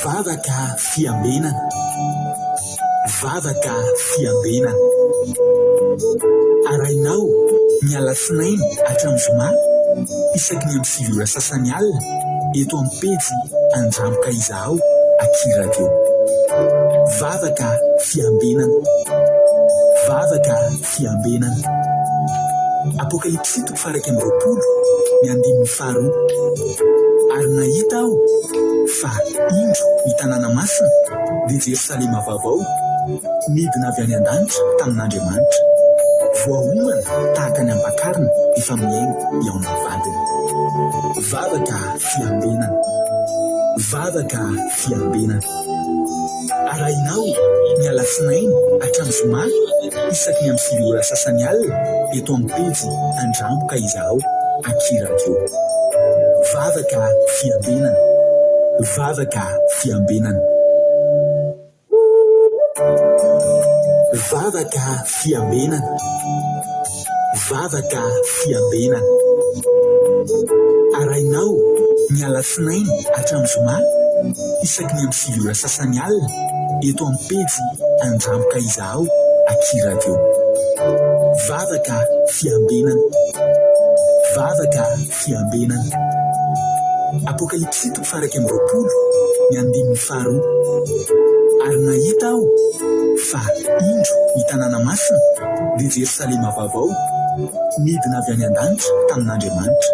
Vavaka fiambenana. Vavaka fiambenana. Arainao miala sinainy hatramin'ny zoma isaky ny amin'ny 7 ora sasany alina eto amin'ny pejy Andramoka izaho Akiradio. Vavaka fiambenana. Vavaka fiambenana. Apokalipsy 1:20 ny 5:2. Ary nahita aho fa indro ny tanàna masina dia Jerosalema vaovao midina avy any an-danitra tamin'Andriamanitra, voahomana tahaka ny ampakarina efa miaingo eo amin'ny vadiny. Vavaka fiambenana. Vavaka fiambenana. Arainao ny alasinainy hatramin'ny zoma isaky ny amin'ny 7 ora sasany alina eto amin'ny pejy Andramoka izaho Akiradio. Vavaka fiambenana. Vavaka fiambenana. Vavaka fiambenana. Vavaka fiambenana. Arainao ny alasinainy hatramin'ny zoma isaky ny amin'ny 7 ora sasany alina eto amin'ny pejy Andramoka izaho Akiradio. Vavaka fiambenana. Vavaka fiambenana. Apokalipsy 1:20 ny 5:2. Ary nahita aho fa indro ny tanàna masina dia Jerosalema vaovao midina avy any an-danitra tamin'Andriamanitra,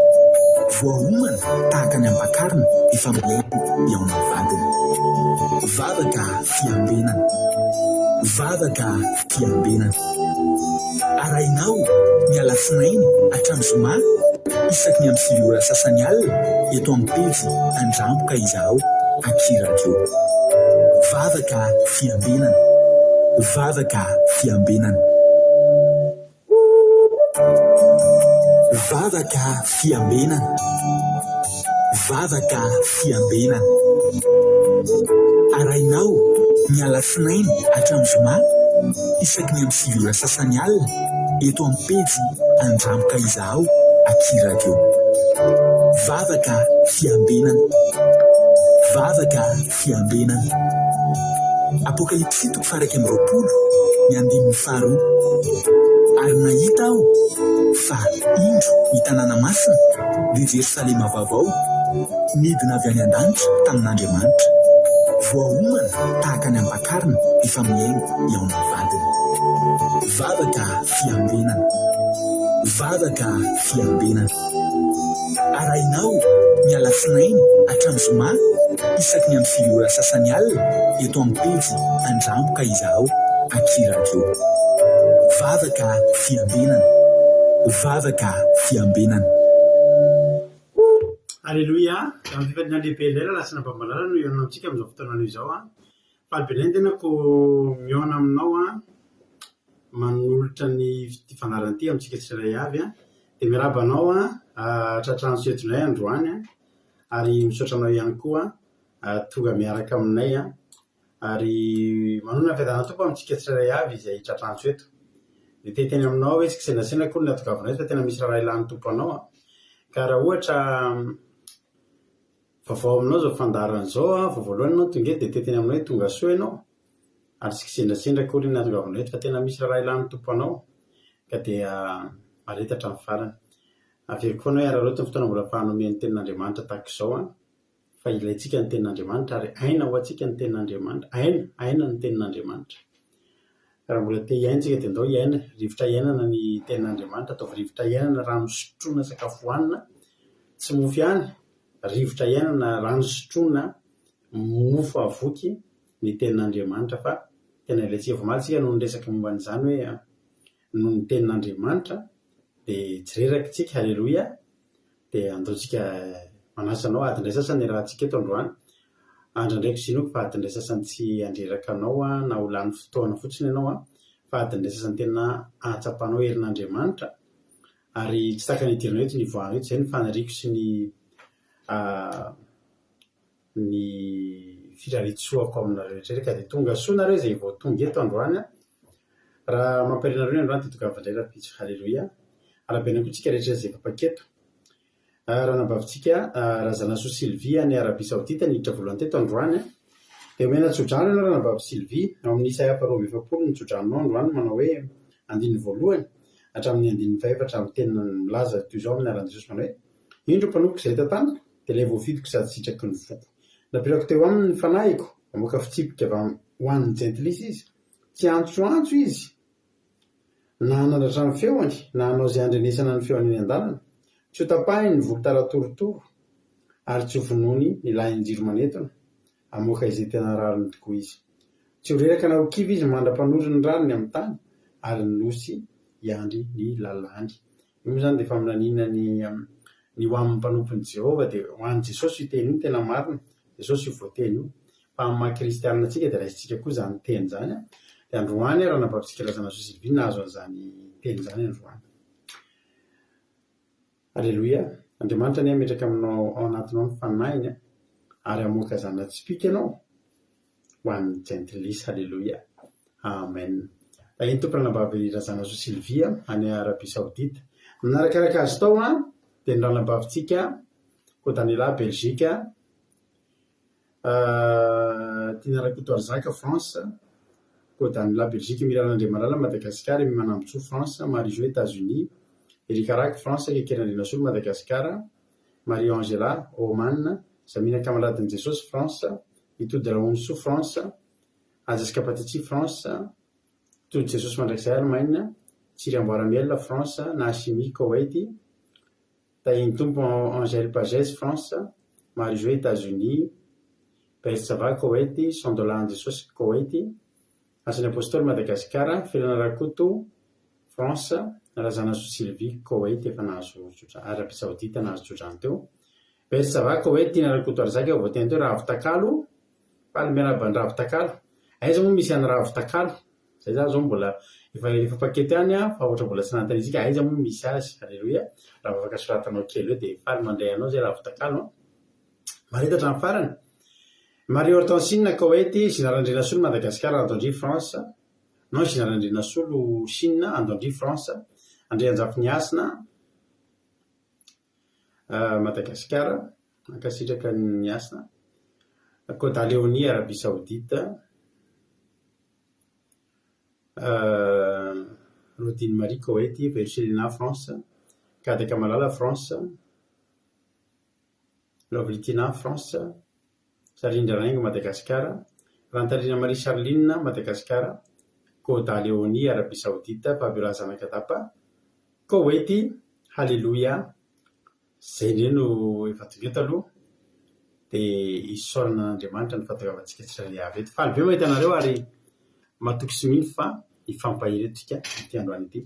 voahomana tahaka ny ampakarina efa miaingo eo amin'ny vadiny. Vavaka fiambenana. Vavaka fiambenana. Arainao ny alasinainy hatramin'ny zoma isaky ny amin'ny 7 ora sasany alina eto amin'ny pejy Andramoka izaho Akiradio. Vavaka fiambenana. Vavaka fiambenana. Vavaka fiambenana. Vavaka fiambenana. Arainao ny alasinainy hatramin'ny zoma isaky ny amin'ny 7 ora sasany alina eto amin'ny pejy Andramoka izaho Akiradio. Vavaka fiambenana. Vavaka fiambenana. Apokalipsy 1:20 ny 5:2. Ary nahita aho fa indro ny tanàna masina dia Jerosalema vaovao midina avy any an-danitra tamin'Andriamanitra, voahomana tahaka ny ampakarina efa miaingo eo amin'ny vadiny. Vavaka fiambenana. Vavaka fiambenana. Arainao ny alasinainy hatramin'ny zoma isaky ny amin'ny 7 ora sasany alina eto amin'ny pejy Andramoka izaho Akiradio. Vavaka fiambenana. Vavaka fiambenana. Alléluia. Amin'ny fifaliana lehibe indray lasina bambalala no ihaonana amintsika amin'izao fotoana izao a. Falibenay tena ko mihaona aminao a, manolotra ny fandaranty amintsika tsirairay avy a. Dia miarabanao a tratrano setonay androany a, ary misaotra anao ihany koa tonga miaraka aminay a, ary manona fiadana tompo amintsika tsirairay avy izay tratrano seto. Dia teteny aminao hoe tsika senasena koa ny atokavonay fa tena misy raha ilany tompo anao a. Ka raha ohatra vaovao aminao zao fandarana zao a, voavoalohany anao tonga dia teteny aminao hoe tonga soa ianao, ary tsika sendrasendra koa ny atokavonay fa tena misy raha ilany tompo anao. Ka dia maretatra amin'ny farany. Avery koa anao hiara-loatra ny fotoana mbola ahafahanao mihaino ny tenin'Andriamanitra tahaka izao a, fa ilayntsika ny tenin'Andriamanitra ary aina ho antsika ny tenin'Andriamanitra. Aina ny tenin'Andriamanitra. Raha mbola te hiaintsika dia andao hiaina, rivotra hiainana ny tenin'Andriamanitra, ataovy rivotra hiainana rano sotroina sakafo hohanina, tsy mofo ihany, rivotra hiainana rano sotroina mofo avoky ny tenin'Andriamanitra, fa tena ilayntsika voamalytsika no niresaka momba an'izany hoe noho ny tenin'Andriamanitra dia tsy rerakitsika. Halleloia. Dia andaontsika manasa anao adindray sasany rahantsika eto androany. Andrandraiko sinoko fa adindray sasany tsy andreraka anao na ho lany fotoana fotsiny ianao fa adindray sasany tena ahatsapanao herin'Andriamanitra, ary tsy taka ny idiranao eto ny voahano eto. Izay ny fanariako sy ny firaritsoako aminareo rehetra. Ka dia tonga soa nareo izay vao tonga eto androany. Raha mamparinareo ny androany dia tokavandray rapitso. Halleloia. Alabenako tsika rehetra izay papaketo. raha nambavitsika razanasoa Sylvie any Arabia Saodita niditra voalohany teto androany dia omena tsodrano ianao raha nambavy Sylvie ao amin'ny isa 7 ny tsodrano androany manao hoe andiny voalohany hatramin'ny andiny faefatra amin'ny teny milaza toy izao amin'ny aran'i Jesosy manao hoe indro mpanompoka izay tantanako dia ilay voafidiko sady sitraky ny voko napirako teo aminy ny fanahiko mamoaka fitsipika ho an'ny gentilisa izy tsy antsoantso izy na nandratra ny feony na hanao izay andrenesana ny feony eny an-dalana tsy ho tapahiny ny volo taratorotoro ary tsy ho vonoiny ny lahin'ny jiro manentona amoaka izay tena rariny tokoa izy tsy ho reraka na ho kivy izy mandra-panory ny rariny amin'ny tany ary ny nosy iandry ny lalàny io zany dia faminaniana ny ho amin'ny mpanompony Jehova dia ho an'i Jesosy io teny io tena marina Jesosy io voateny io fa amin'ny maha-kristianina antsika dia raisitsika koa izany teny izany dia androany raha nambavitsika razanasoa Sylvie nahazo an'izany teny izany androany. Alleloia. Andriamanitra ny ametraka aminao ao anatinao ny fanahiny ary amoaka izany tsipika ianao ho an'ny gentilisa. Alleloia. Amen. Iny tompona nambavy razanasoa Sylvie any Arabia Saodita. Manarakaraka azy tao dia ny raha nambavitsika Côte-Danela Belgique, Tinarakoto Arzaka France, Côte-Danela Belgique, Miranandre Malala Madagascar, Mimanambotso France, Marie-Jo États-Unis, Erikaraky France, Kekerandrina Solo Madagascar, Marie-Angela Oman, Samina Kamaladin Jesosy France, Itody Raonso France, Ajaska Patitsy France, Itody Jesosy mandrakizay Allemagne, Tsiriamboaramiel France, Nashimi Koweït, Tainy Tompo Angèle Pagès France, Marie-Jo États-Unis, Bersava Koweït, Sandolan Jesosy Koweït, Asany Apôstôly Madagascar, Felana Rakoto France, razanasoa Sylvie Koweït efa nahazo Arabia Saodita nahazo tsodrano teo. Bersava Koweït Tina Rakoto Arzaka voateny teo Ravitakalo, faly miaraba ny Ravitakalo. Aiza moa misy any Ravitakalo? Zay za zao mbola efa pakety any fa ohatra mbola tsy nantanizika aiza moa misy azy. Alleluia. Raha afaka soratanao kely eo dia faly mandray anao zay Ravitakalo. Maritatra amin'ny farany. Marie Hortensine Koweït, Zinarandrina Solo Madagascar, Andondry France. Non, Zinarandrina Solo Chine, Andondry France. André Anjafiniasina Madagascar, ankasitraka ny Asina. Côte Léonie Arabia Saodita. Rodine Marie Koweït, Verselina France, Kadeka Malala France, Lovlitina France, Sarindra Raingo Madagascar, Rantarina Marie Charline Madagascar, Côte Léonie Arabia Saodita, Fabiola Zanakatapa, Koweït. Halleluia. Zay indray no efa tonga eto aloha dia isaorana n'Andriamanitra ny fatagavantsika tsirairay avy eto. Faly be mahita anareo ary matoky sy mino fa hifampahiretontsika ity androany ity.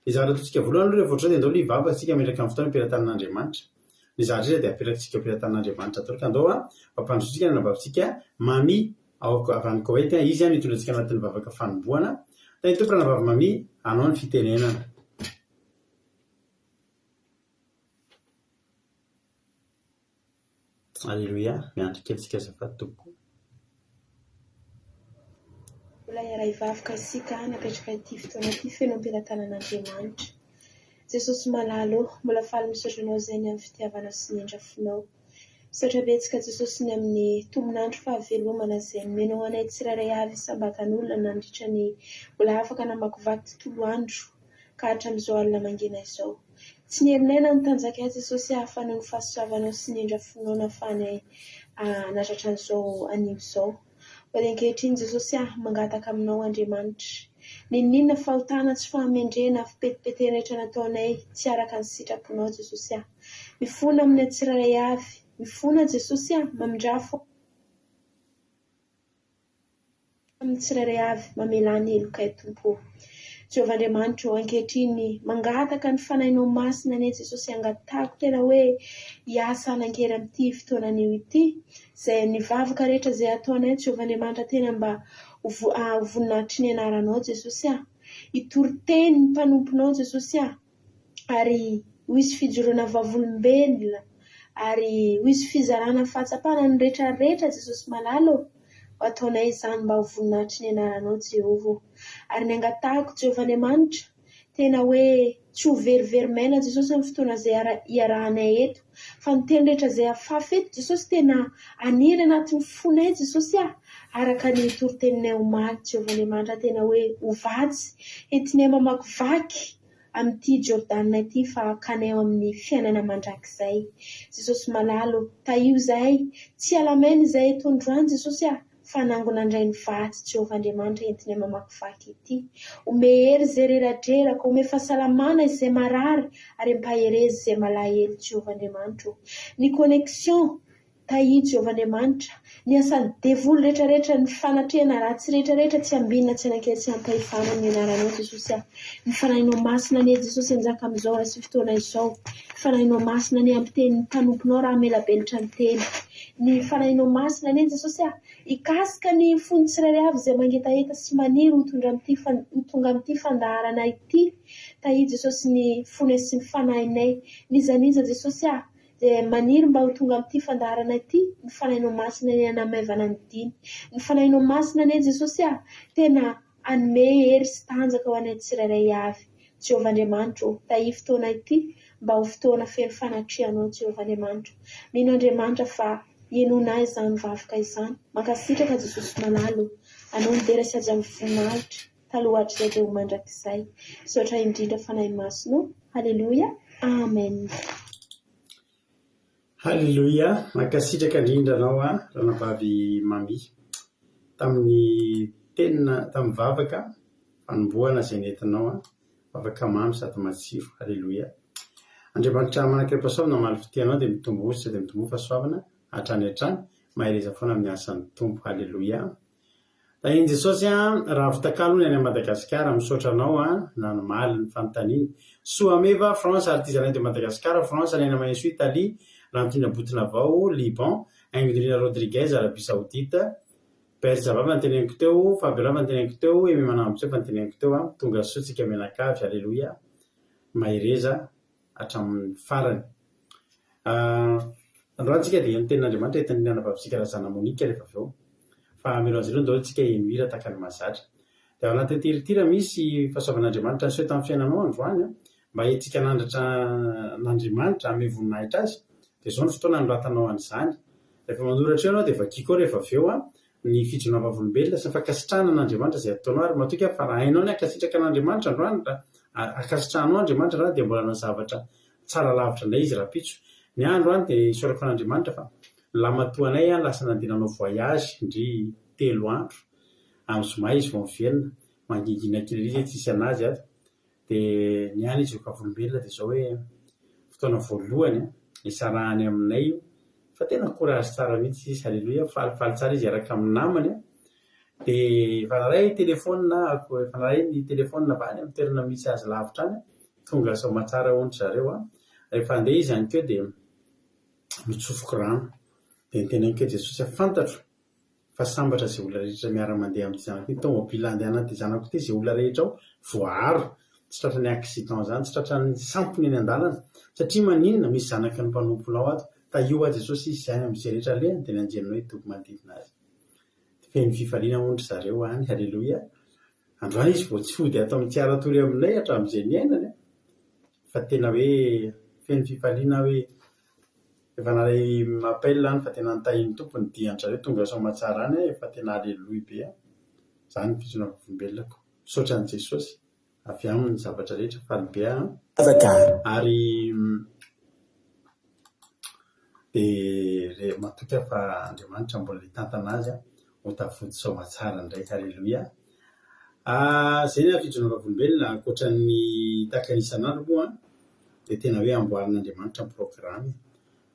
Ny zavatra ataontsika voalohany aloha rehefa ohatr'izao dia andao aloha hivavaka tsika metraka amin'ny fotoana am-piaratan'Andriamanitra. Ny zavatra izay dia ampiarakantsika am-piaratan'Andriamanitra atao ka andao mampandrosotsika ny nambavitsika Mami avy any Koweït. Izy mitondrantsika anatin'ny vavaka fanombohana. Dia ny tompona nambavy Mami anao ny fitenenana. Alleluia. Miandry kelitsika azafady tompoko. Mbola iara hivavaka isika napetraka ity fotoana ity feno am-piaratanan'Andriamanitra. Jesosy malalo, mbola faly misaotra anao izay ny amin'ny fitiavanao sy ny andrafonao. Misaotra betsaka Jesosy ny amin'ny tombonandro fahavelomana izay nomenao anay tsirairay avy sambatan'olona nandritra ny mbola afaka namakivaky tontolo andro ka hatramin'izao alina mangina izao. Tsy ny herinay na nitanjaka azy Jesosy ahafahana ny fahasoavanao sy ny andrafonao nahafahanay natratra an'izao anio izao. Fa dia ankehitriny Jesosy mangataka aminao Andriamanitra. Ninona fahotana tsy fahamendrena fipetipetena rehetra nataonay tsy araka ny sitraponao Jesosy mifona amin'ny tsirairay avy. Mifona Jesosy mamindrafo amin'ny tsirairay avy mamelany elokay tompo. Jehovah Andriamanitra ankehitriny mangataka ny fanahinao masina ane Jesosy angatahako tena hoe hiasa anangery amin'ity fotoananio ity izay nivavaka rehetra izay ataonay Jehovah Andriamanitra tena mba voninahitry ny anaranao Jesosy hitoroteny ny mpanomponao Jesosy ary hoisy fijoroana vavolombelona ary hoisy fizarana fahatsapana ny rehetrarehetra Jesosy malalo ataonay izany mba ho voninahitry ny anaranao Jehovah. Ary ny angatahako Jehovah Andriamanitra tena hoe tsy ho verivery maina Jesosy amin'ny fotoana izay iarahanay eto, fa ny teny rehetra izay afafy eto Jesosy tena aniry anatin'ny fonay Jesosy araka ny toro-teninay omaly Jehovahandriamanitra, tena hoe hovatsy entinay mamakivaky amin'ity Jordanina ity fa hakanay amin'ny fiainana mandrakizay. Jesosy malalo, taio zahay tsy alamaina izay eto androany Jesosy fa nangona andray ny vatsy Jehovahandriamanitra entinay mamakivaky ity. Ome hery izay reradreraka, ome fahasalamana izay marary ary empaherezy izay malahelo Jehovahandriamanitra. Ny connexion taia Jehovahandriamanitra, ny asan'ny devoly rehetrarehetra, ny fanatrehana ratsy rehetrarehetra tsy ambinina, tsy anakely, tsy ampahifana ny anaranao Jesosy. Ny fanahinao masina ane Jesosy anjaka amin'izao raha sy fotoana izao. Ny fanahinao masina ane ampiten'ny mpanomponao raha melabelitra ny teny. Ny fanahinao masina ane Jesosy ikasika ny fony tsirairay avy izay mangetaheta sy maniry ho tonga amin'ity fandaharana ity. Taia Jesosy ny fonay sy ny fanahinay, nizaniza Jesosy maniry mba ho tonga amin'ity fandaharana ity. Ny fanahinao masina ane anamaivana ny diny. Ny fanahinao masina ane Jesosy tena anome hery sy tanjaka ho anay tsirairay avy Jehovahandriamanitra. Taia fotoana ity mba ho fotoana feno fanatrehanao Jehovahandriamanitra. Mino Andriamanitra fa ienoina izany vavoka izany. Mankasitraka Jesosy malalo, anao ny dera sy aja mivoninahitra talohatry izay dia ho mandrakizay. Misaotra indrindra fanahy masonao. Halleluja. Amen. Halleluja. Mankasitraka indrindra anao ranavavy mami tamin'ny tenina, tamin'ny vavaka fanombohana izay nentinao, vavaka mamy sady matsiro. Halleluja. Andriamanitra manankiram-pahasoavana mamaly fitianao dia mitombo ositra dia mitombo fahasoavana hatrany hatrany, mahereza foana amin'ny asan'ny tompo. Halleluja. Da iny Jesosy raha vitakalo any Madagasikara, misaotra anao nanomaly ny fanontaniany. Soameva France, artisanat de Madagascar, France, Alaina Maïsou, Italie, Rantina Boutinavao, Liban, Anglina Rodriguez, Arabie Saoudite, Père Zavava anteneniko teo, Fabiola anteneniko teo, Emy Manambotsefa anteneniko teo, tonga sotsika menakavy. Halleluja. Mahereza hatramin'ny farany. Androantsika dia ny tenin'Andriamanitra entin'ny nanavavitsika razana Monika rehefa avy eo. Fa milohanjireo ndao tsika hihira taka ny mahazatra. Dia ao anaty tiritira misy fahasoavan'Andriamanitra nyseho tamin'ny fiainanao androany mba hetsika nandratra n'Andriamanitra ame voninahitra azy. Dia izao ny fotoana anoratanao an'izany. Rehefa manoratra eo ianao dia vakiako rehefa avy eo ny fijonava olombelona sy ny fankasitrahana n'Andriamanitra izay ataonao, ary matoa fa raha hainao ny ankasitraka n'Andriamanitra androany, ankasitrahanao Andriamanitra raha dia mbola hanao zavatra tsara lavitra indray izy rapitso. Ny andro dia isorako n'Andriamanitra fa lamatoanay lasa nandinanao voyage indry 3 andro amin'ny zoma izy vao mivelona, mangingina kely izy tsisy anazy ato. Dia ny any izy okavolombelona dia izao hoe fotoana voalohany isarahany aminay io, fa tena courage tsara mihitsy izy. Halleluja. Falifaly tsara izy araka amin'ny namany. Dia efa naray telefônina, efa naray ny telefônina avy any amin'ny toerana misy azy lavitra any, tonga somatsara ondry zareo. Rehefa andeha izy any keo dia mitsofoka rano. Dia niteneniko Jesosy fantatro fa sambatra izay olona rehetra miara-mandeha amin'ny zanako ity, tômôbila andehanan'ny zanako ity, izay olona rehetra ao voaro, tsy tratra ny accident zany, tsy tratra ny sampony eny an-dalana, satria maninona misy zanaky ny mpanomponao ato. Taio Jesosy izy izay amin'izay rehetra lehany dia nanjenonao toby manodidina azy. Feno fifaliana ondry zareo any. Halleluja. Androany izy vao tsy fody ato amin'ny tiaratory aminay hatramin'izay niainany, fa tena hoe feno fifaliana hoe efa naray mapelina any fa tena nitahiny tompony dian'zareo tonga somatsara any, efa tena halleluja be. Zany ny fijona olombelonako. Misaotra an'i Jesosy avy amin'ny zavatra rehetra, faly be ary dia matoka fa Andriamanitra mbola hitantana azy ho tafody somatsara indray. Halleluja. Izay ny fijona olombelona ankoatran'ny tahaka isan'andro moa dia tena hoe amboarin'Andriamanitra ny programy.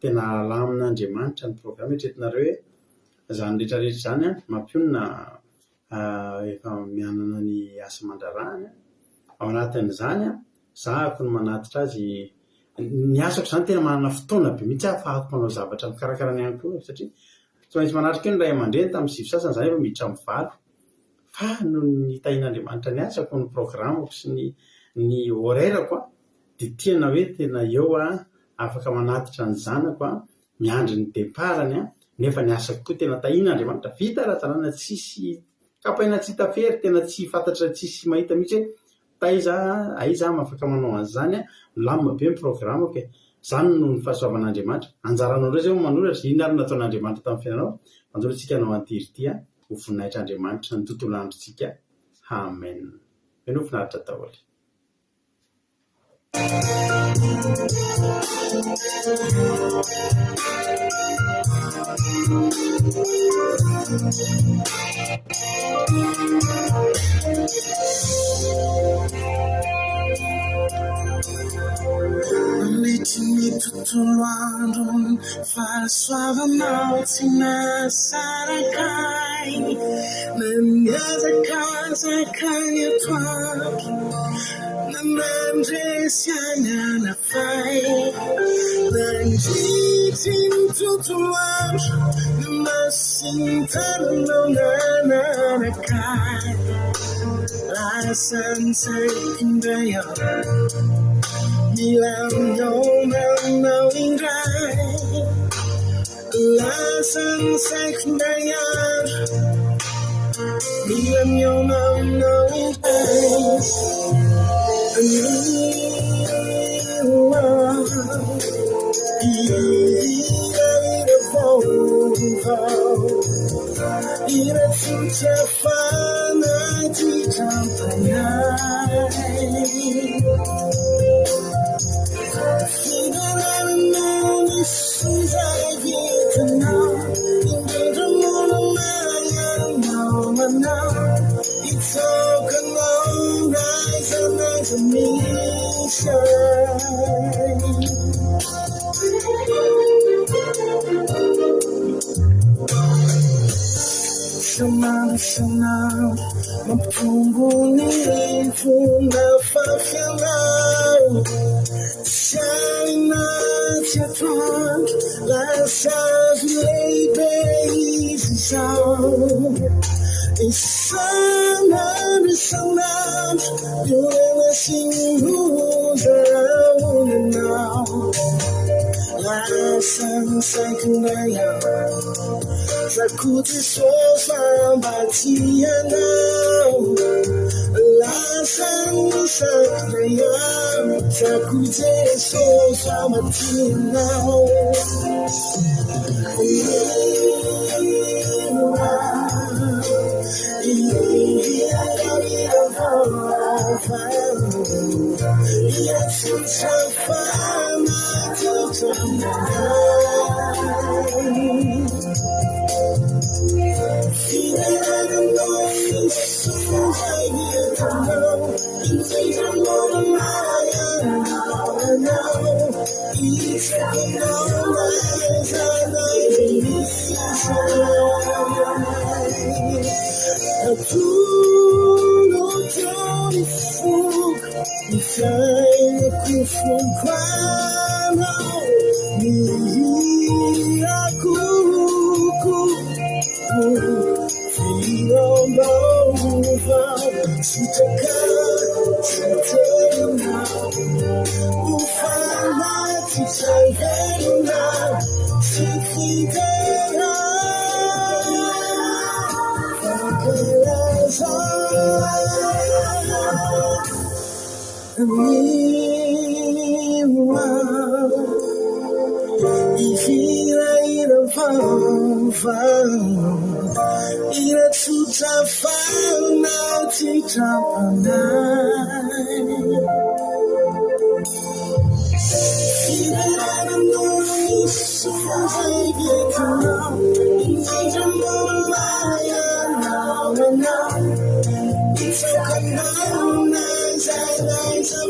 Tena alamin'Andriamanitra ny programy etretinareo hoe izany rehetrarehetra izany mampionona efa mianana ny asa mandrarahany. Ao anatin'izany zahako ny manatitra azy. Ny asako izany tena manana fotoana be mihitsy ahafahako manao zavatra mikarakara ny ankohako, satria tsy maintsy manatrika eo ny ray aman-dreny tamin'ny 9 sasany izany efa miditra amin'ny 9. Fa noho ny tahin'Andriamanitra ny asako, ny programako sy ny horerako dia tena hoe tena eo afaka manatitra ny zanako miandry ny deparany nefa ny asako koa tena tahin'Andriamanitra. Vita raha-tsanana tsisy kapaina, tsy tafery, tena tsy fantatra, tsisy mahita mihitsy hoe aiza mafaka manao an'izany milamina be ny programa ke zany no ny fahasoavan'Andriamanitra anjaranao ndray zay manoratra inona ary nataon'Andriamanitra tamin'ny fiainanao manjoritsika anao antiry ho voninahitra Andriamanitra ny tontolo androntsika. Amen. Eno finaritra daholo. Litiny tontolo andro fahasoavanao tsy nasarakay namiazakazakany atoandro namandresy any anafay nandritry ny tontolo andro no masintananao nanarakay lasantsaikinday ao milamionanao indray lasantsaikinday andro milamionanao indray ira vaovao ira fitsafana ty kampanay fidananao ny sozay vietanao indrindra mono mayanao manao itsokanao naizanaiza misay sanao mampitombo ny fomba fafianao sainaty atoandro lasazy lehibe izy zao isanandro ioena sinozaraonanao lasansaikinday ao zakoty sofambatianao lasansaikinday ao zakoty sofambatianao ira tutsafana titrapanay firananao sozay vietanao indrindranao mayanao anao itsokanao naizanaiza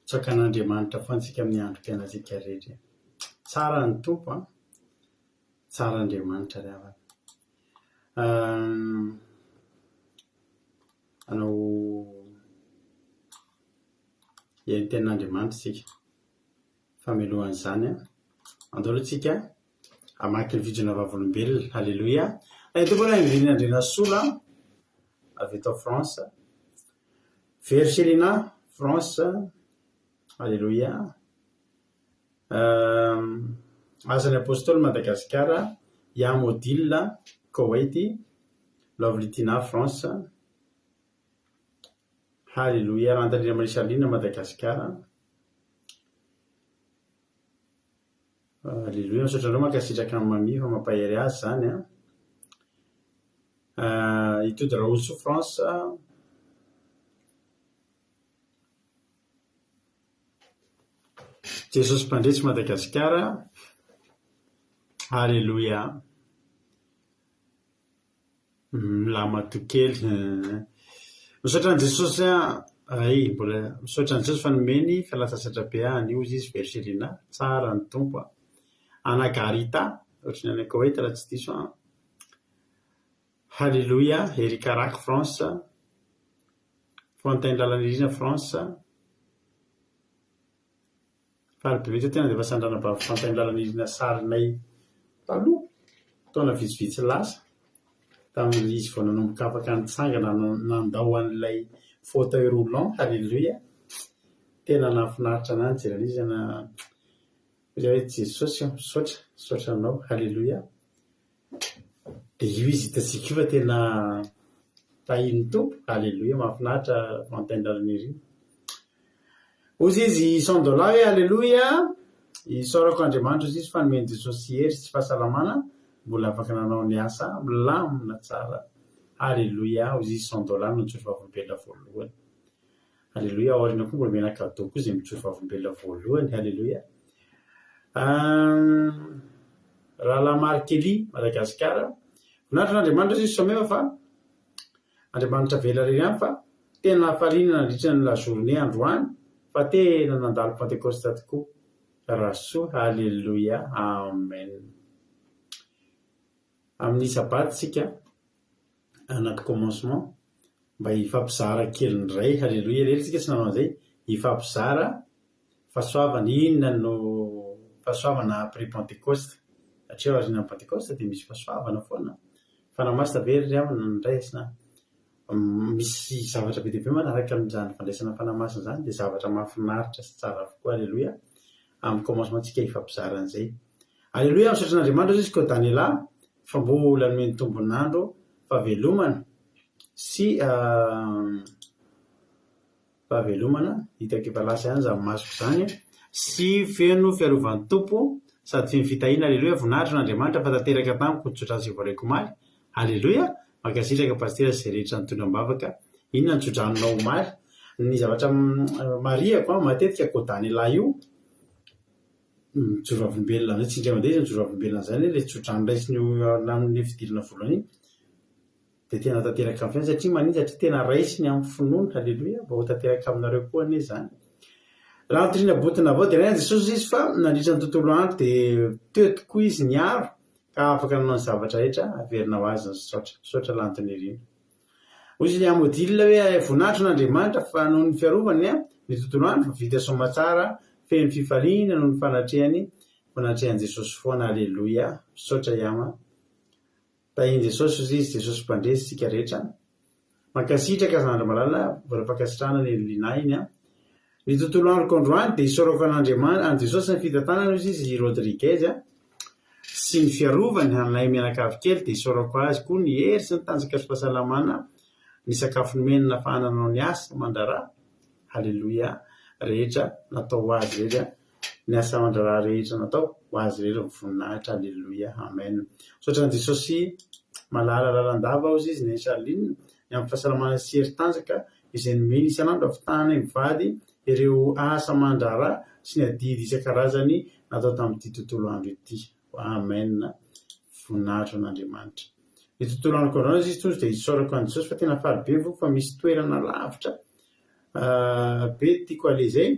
tsakan'Andriamanitra foantsika amin'ny androm-piainantsika rehetra. Tsara ny tompo a, tsara Andriamanitra ry havana. Anao hiaino tenan'Andriamanitra isika. Famelohan'izany a, andao aloha tsika hamaky ny vijona vavolombelona. Halleloia. Tompona Andrina Sola avy eto France, Verselina France. Halleloia. Azan'ny apôstôly Madagasikara, Yamodila Koweït, Lovlitina France. Halleloia. Randalina Marisalina Madagasikara. Halleloia. Misaotra andreo mankasitraka amin'ny mami fa mampahery azy zany a. Itody Raoso France. Jesosy Mpandresy Madagasikara. Halleloia. Lamatokely. Misaotra an' Jesosy mbola misaotra an' Jesosy fa nomeny fialan-tsasatra be any io izy Verselina. Tsara ny tompo. Anagarita ohatrany any Koweït raha tsy diso. Halleloia. Erikaraky France. Fontaine Lalanirina France. Falibe tena dia efa sandrana Fontaine Lalanirina sarinay taloha taona vitsivitsy lasa tamin'izy vao nanomboka afaka nitsangana nandao an'ilay fauteuil roulant. Halleloia. Tena nahafinaritra anany jeran'izy hoe Jesosy misaotra anao. Halleloia. Dia io izy hitantsika io fa tena tahiny tompo. Halleloia. Mahafinaritra Fontaine Lalanirina. Ozy izy $100 hoe halleloia. Isaorako Andriamanitra izy fa nomeny Jesosy hery sy fahasalamana mbola afaka nanao ny asa milamina tsara. Halleloia. Ozy izy $100 no nitsory vavolombelona voalohany. Halleloia. Aorina koa mbola mena cadeau koa izay mitsory vavolombelona voalohany. Halleloia. Ralamarkely Madagasikara. Voninahitra n'Andriamanitra izy somefa fa Andriamanitra vela irery ihany fa tena hafaliana nandritra ny la journée androany fa tena nandalo Pentecoste tokoa. Rasoa. Halleloia. Amen. Amin'ny sabaty sika anaty commencement mba hifampizara kely ndray. Halleloia. Rery tsika tsy nanao an'izay. Hifampizara fahasoavana. Inona no fahasoavana après Pentecoste? Satria aoriana Pentecoste dia misy fahasoavana foana. Fanamasina very ry amina nondraisina. Misy zavatra be dia be manaraka amin'izany fandraisana fanamasina izany dia zavatra mahafinaritra sy tsara avokoa. Halleloia. Amin'ny commencement tsika hifampizara an'izay. Halleloia. Misaotra n'Andriamanitra izy ko Daniela fa mbola nomeny tombonandro fahavelomana sy fahavelomana hitako efa lasa ihany za masoko izany sy feno fiarovany tompo sady feno fitahiana. Halleloia. Voninahitra n'Andriamanitra fa tanteraka tamiko tsotra azy voaraiko omaly. Halleloia. Mankasitraka pastera sy rehetra nitondram-bavaka. Inona nitsodranonao omaly? Ny zavatra mariako matetika ko Daniela io mitsory vavolombelona izay tsindray mandeha izy mitsory vavolombelona izany ilay tsodranoraisiny amin'ny fidirana voalohany dia tena tanteraka amin'ny fiainana satria maniny satria tena raisiny amin'ny finoana. Halleloia. Mba ho tanteraka aminareo koa anie izany. Raha notoriana botina avao dia raha Jesosy izy fa nandritra ny tontolo andro dia teo tokoa izy niaro ka afaka nanao ny zavatra rehetra averina ho azy ny saotra lantiny ireny. Ozy ny amodilina hoe voninahitra n'Andriamanitra fa noho ny fiarovany ny tontolo andro vita soma tsara feno fifaliana noho ny fanatrehan'i Jesosy foana. Halleloia. Misaotra iama. Tahiny Jesosy ozy izy Jesosy Mpandresy sika rehetra. Mankasitraka zanandro malala vola mpankasitrahana ny linainy. Ny tontolo androko androany dia isaorako an'Andriamanitra an' Jesosy ny fitantanana ozy izy Rodriguez sy ny fiarovany anay mianakavy kely dia isaorako azy koa ny hery sy ny tanjaka sy fahasalamana ny sakafo nomenina fahananao ny asa mandrara. Halleloia. Rehetra natao ho azy rehetra ny asa mandrara rehetra natao ho azy rehetra voninahitra. Halleloia. Amen. Misaotra an' Jesosy malala lalandava ozy izy ny Salinina ny amin'ny fahasalamana sy hery tanjaka izay nomeny isan'andro ahavitana mivady ireo asa mandrara sy ny adidy isan-karazany natao tamin'ity tontolo andro ity. Amen. Voninahitra n'Andriamanitra. Ny tontolo androko androany izy tonga dia isaorako an' Jesosy fa tena faly be fa misy toerana lavitra be tiako ale zay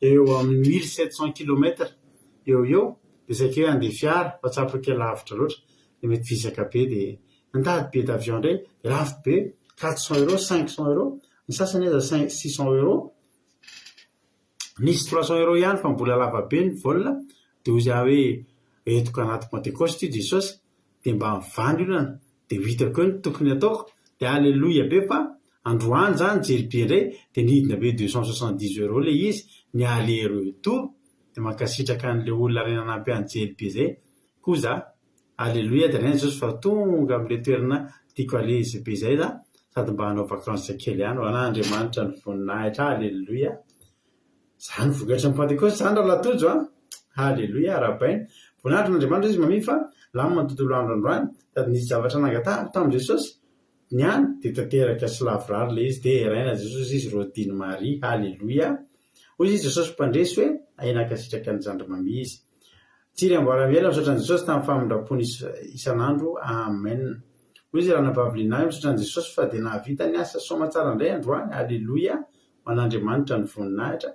eo amin'ny 1700 kilomètre eo de zay keo andeha fiara fa tsapaky lavitra loatra de mety fisaka be de nandady be d'avion ndray de lavitra be 400 euros 500 euros ny sasany aza 600 euros nisy 300 euros ihany fa mbola lava be ny vol de ozy aho hoe etiko anaty Pentecoste io Jesosy de mba mivandry io de hitako eo ny tokony ataoko de alleluia be fa androany zany jeribe ndray de nidina be 270 euros le izy ny aller retour de mankasitraka an'le olona reny anampy any jeribe zay koa za alleluia de reny Jesosy fa tonga am'le toerana tiako ale izy be zay za sady mba hanao vacances kely ihany ho an'Andriamanitra ny voninahitra alleluia zany vokatra ny Pentecoste zany raha latojo alleluia arabainy voninahitra n'Andriamanitra izy mamia fa lamy tontolo androandroany sady nisy zavatra nangatahako tamin'i Jesosy niany de tanteraka slavrary le izy de eraina Jesosy izy rodiny Marie alleluia hoy izy Jesosy mpandresy hoe ahinan-kasitraka ny zandry mamia izy tsiry amboara-miela misaotran'i Jesosy tamin'ny famindram-pony isan'andro amen hoy izy raha nampavilianahy misaotran'i Jesosy fa de nahavita ny asa soma tsara indray androany alleluia ho an'Andriamanitra ny voninahitra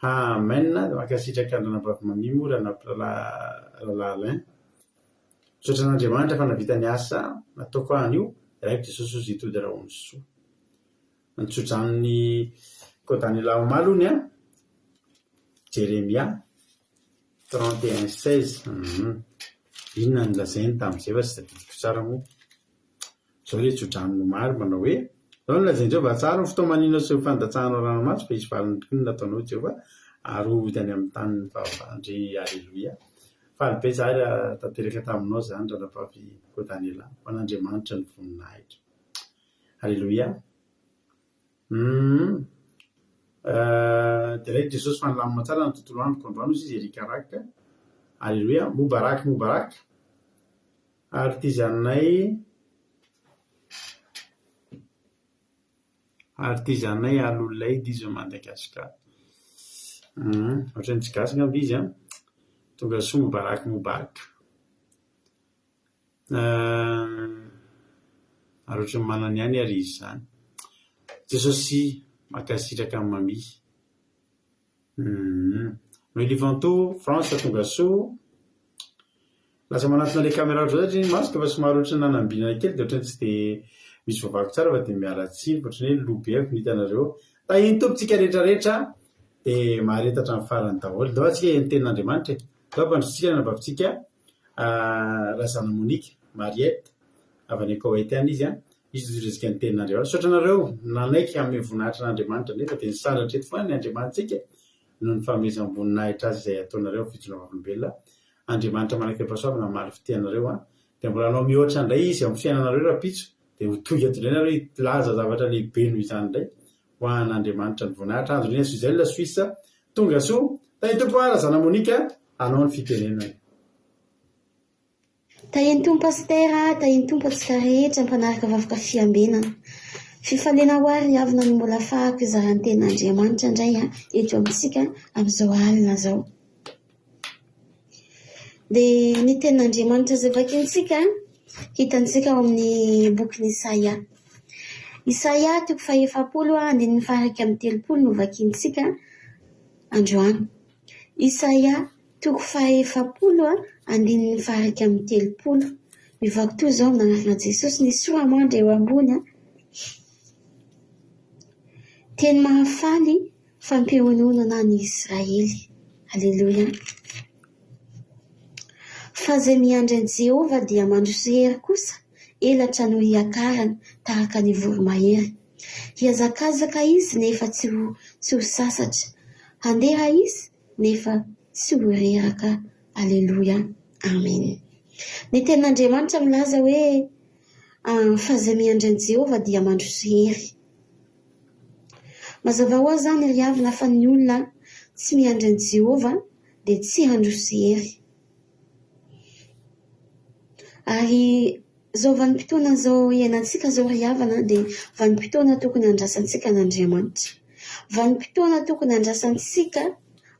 amen de mankasitraka andranam-bavy mamia moa raha alain misaotra an'Andriamanitra fa navita ny asa nataoko any io raiko Jesosy ozy hitody raha ony soa nitsotran'ny Daniela Malony Jeremia 31:16 inona ny lazainy tamin'izay fa tsy tadidiko tsara moa zao hoe tsotran'ny maro manao hoe zao ny lazainy Jehova tsara ny fotoa maninao sy fandatsahanao ranomasy fa izy valiny tokoa ny nataonao Jehova ary tany amin'ny tany ny vahavandry alleluia faly be za tanteraka taminao zany ranavavy Daniela ho an'Andriamanitra ny voninahitra alleluia de raika Jesosy fanilamina tsara ny tontolo androko androany izy erikaraka alleluia mobarak ary ty zanay alolay dizo Madagasikara ohatrany tsy gasy ngamby izy tonga soa mobarak ary ohatrany manany ihany ary izy zany Jesosy makasitraka amin'ny mamia no Livanto France tonga soa lasa manatona le caméra ohatry zay satria masika fa somary ohatrany nanambinana kely de ohatrany tsy de misy vavako tsara fa de mialatsiny ohatrany hoe lobe ako hitanareo tahiny tompitsika rehetrarehetra de maharetatra amin'ny farany daholo dao atsika ny tenin'Andriamanitra dao mpandrotsika nabavitsika razana Monique Mariette avy any Koweït any izy izy resaka ny tenin'Andriamanitra saotra nareo nanaiky amin'ny voninahitra n'Andriamanitra nefa de nisandratra eto foana ny Andriamanitsika no ny fanomezam-boninahitra azy izay ataonareo fitsona vavolombelona Andriamanitra manaiky pasoavana mamaly fitianareo de mbola anao mihoatra indray izy amin'ny fiainanareo rapitso de ho tonga eto indray nareo hilaza zavatra lehibe noho izany indray ho an'Andriamanitra ny voninahitra Andrenia Suzelle Suisse tonga soa tahiny tompo razana Monika anao ny fitenenana tahiny tompo pastera tahiny tompo atsika rehetra mpanaraka vavoka fiambenana fifaliana ho ary avina ny mbola fahako izarany tenin'Andriamanitra indray eto amintsika amin'izao alina zao de ny tenin'Andriamanitra zay vakintsika hitantsika ao amin'ny bokin'i Isaia toko faha-efapolo andininy faharaiky amin'ny telopolo no vakintsika androany Isaia toko faha-efapolo andininy faharaiky amin'ny telopolo mivaky toy zao nanarana Jesosy ny soramandry eo ambony teny mahafaly fampihonoana ny Israely alleluia fa zay miandry an'i Jehova dia mandroso hery kosa elatra no hiakarany tahaka ny voromahery hiazakazaka izy nefa tsy ho sasatra handeha izy nefa tsy ho reraka alleluia amen ny tenin'Andriamanitra milaza hoe fa zay miandry an'i Jehova dia mandroso hery mazava ho azy zany ry avina fa ny olona tsy miandry an'i Jehova dia tsy handroso hery ary zao vanim-potoana zao iainantsika zao ry havana dia vanim-potoana tokony andrasantsika n'Andriamanitra vanim-potoana tokony andrasantsika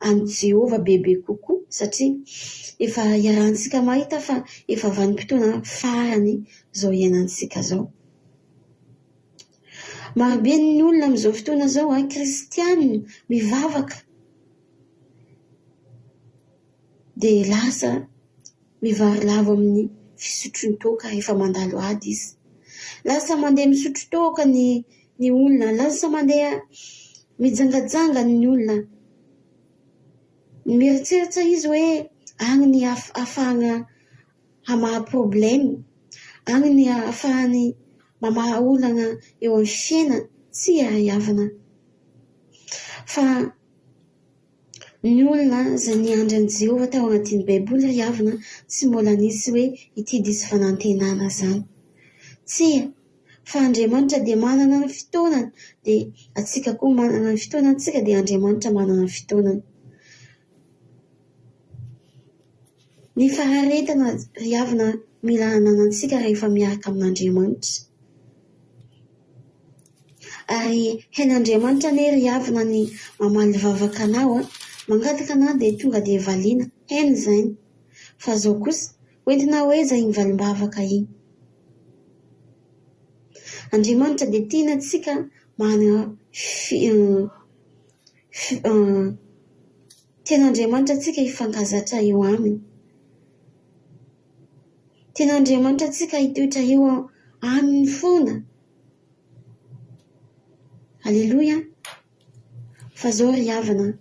amin'ny Jehova bebe kokoa satria efa iarahantsika mahita fa efa vanim-potoana farany zao iainantsika zao Marobe ny olona amin'izao fotoana zao kristianina mivavaka dia lasa mivary lavo amin'ny fisotro ny toaka rehefa mandalo ady izy. Lasa mandeha misotro toaka ny olona, lasa mandeha mijangajanga ny olona. Mieritseritra izy hoe agny ny ahafahana hamaha problème, agny ny ahafahany mamaha olana eo amin'ny fiaina, tsy ariavana. Fa ny olona izay niandry an'i Jehovah tao anatin'ny Baiboly riavana tsy mbola nisy hoe ity diso fanantenana zany. Tsia, fa Andriamanitra dia manana ny fotoanany, dia atsika koa manana ny fotoanantsika, dia Andriamanitra manana ny fotoanany. Ny faharetana riavana mila hananantsika rehefa miaraka amin'Andriamanitra. Ary hain'Andriamanitra ne riavana ny mamaly vavaka anao, mangataka anao dia tonga dia valiana, hainy izany. Fa zao kosa hoentina hoe izay ny valim-bavaka iny. Andriamanitra dia tianantsika manana tian'Andriamanitra tsika hifankazatra eo aminy. Tian'Andriamanitra tsika hitoetra eo aminy foana. Alleluia. Fa zao riavana,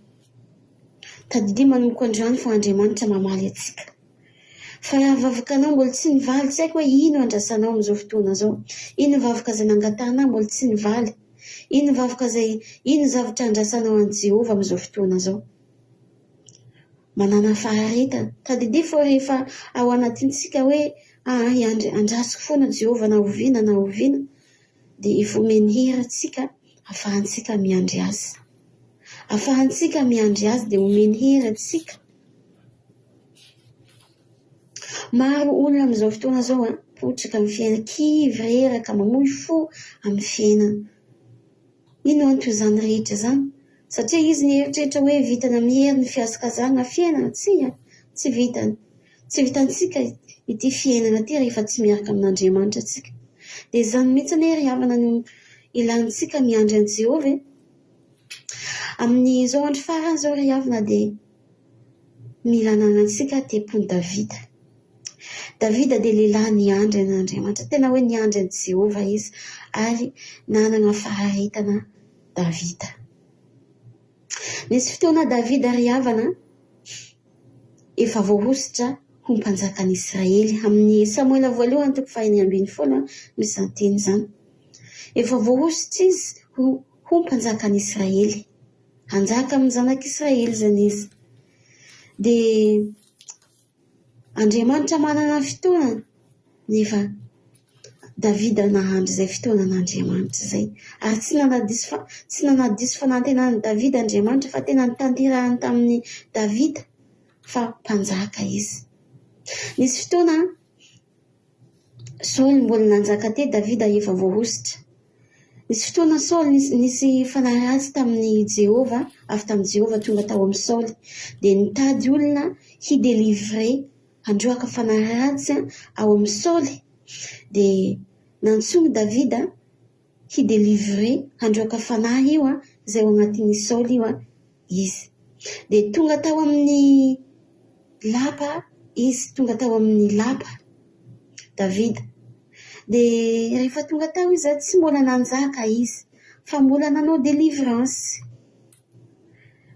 tadidia manomboka androany fa Andriamanitra mamaly atsika. Fa raha vavakanao mbola tsy nivaly, tsy haiko hoe ino andrasanao amin'izao fotoana zao. Ino vavaka izay nangatanao mbola tsy nivaly. Ino vavaka izay, ino zavatra andrasanao an' Jehovah amin'izao fotoana zao. Manana faharetana, tadidia fô rehefa ao anatintsika hoe andrasiko foana Jehovah na oviana na oviana, dia efa omeny hira atsika ahafahantsika miandry azy. Ahafahantsika miandry azy dia omeny hira atsika. Maro olona amin'izao fotoana zao potraka amin'ny fiaina, kivy reraka, mamoy fo amin'ny fiainana. Ino anto izany rehetra zany? Satria izy nieritreritra hoe vitana amin'ny hery ny fiazakazana fiainana, tsy vitany. Tsy vitantsika ity fiainana ity rehefa tsy miaraka amin'Andriamanitra tsika. Dia izany mihitsy ne riavana no ilantsika miandry an'i Jehovah. Amin'ny zao andro farany zao riavana dia mila nanantsika tempony Davida. Davida dia lehilahy niandry an'Andriamanitra, tena hoe niandry an'i Jehovah izy, ary nanana faharetana Davida. Nisy fotoana Davida riavana efa voahositra ho mpanjakan'Israely. Amin'ny Samuela voalohany 1:40 misy anteny zany. Efa voahositra izy ho mpanjakan'Israely, hanjaka amin'ny zanak'Israely zany izy. Dia Andriamanitra manana fotoana, nefa Davida nahandry izay fotoanan'Andriamanitra izay. Ary tsy nanadiso fanantenan'i Davida Andriamanitra, fa tena nitanterahany tamin'ny Davida fa mpanjaka izy. Nisy fotoana Saul mbola nanjaka te, Davida efa voahositra. Nisy fotoana Saul nisy fanaratsy tamin'ny Jehovah, avy tamin'ny Jehovah tonga tao amin'ny Saul, dia nitady olona hidelivre, handroaka fanaratsy ao amin'ny Saul. Dia nantsony Davida hidelivre, handroaka fanahy io izay ao anatin'ny Saul io izy. Dia tonga tao amin'ny lapa izy, tonga tao amin'ny lapa Davida. Dia rehefa tonga tao izy tsy mbola nanjaka izy, fa mbola nanao délivrance,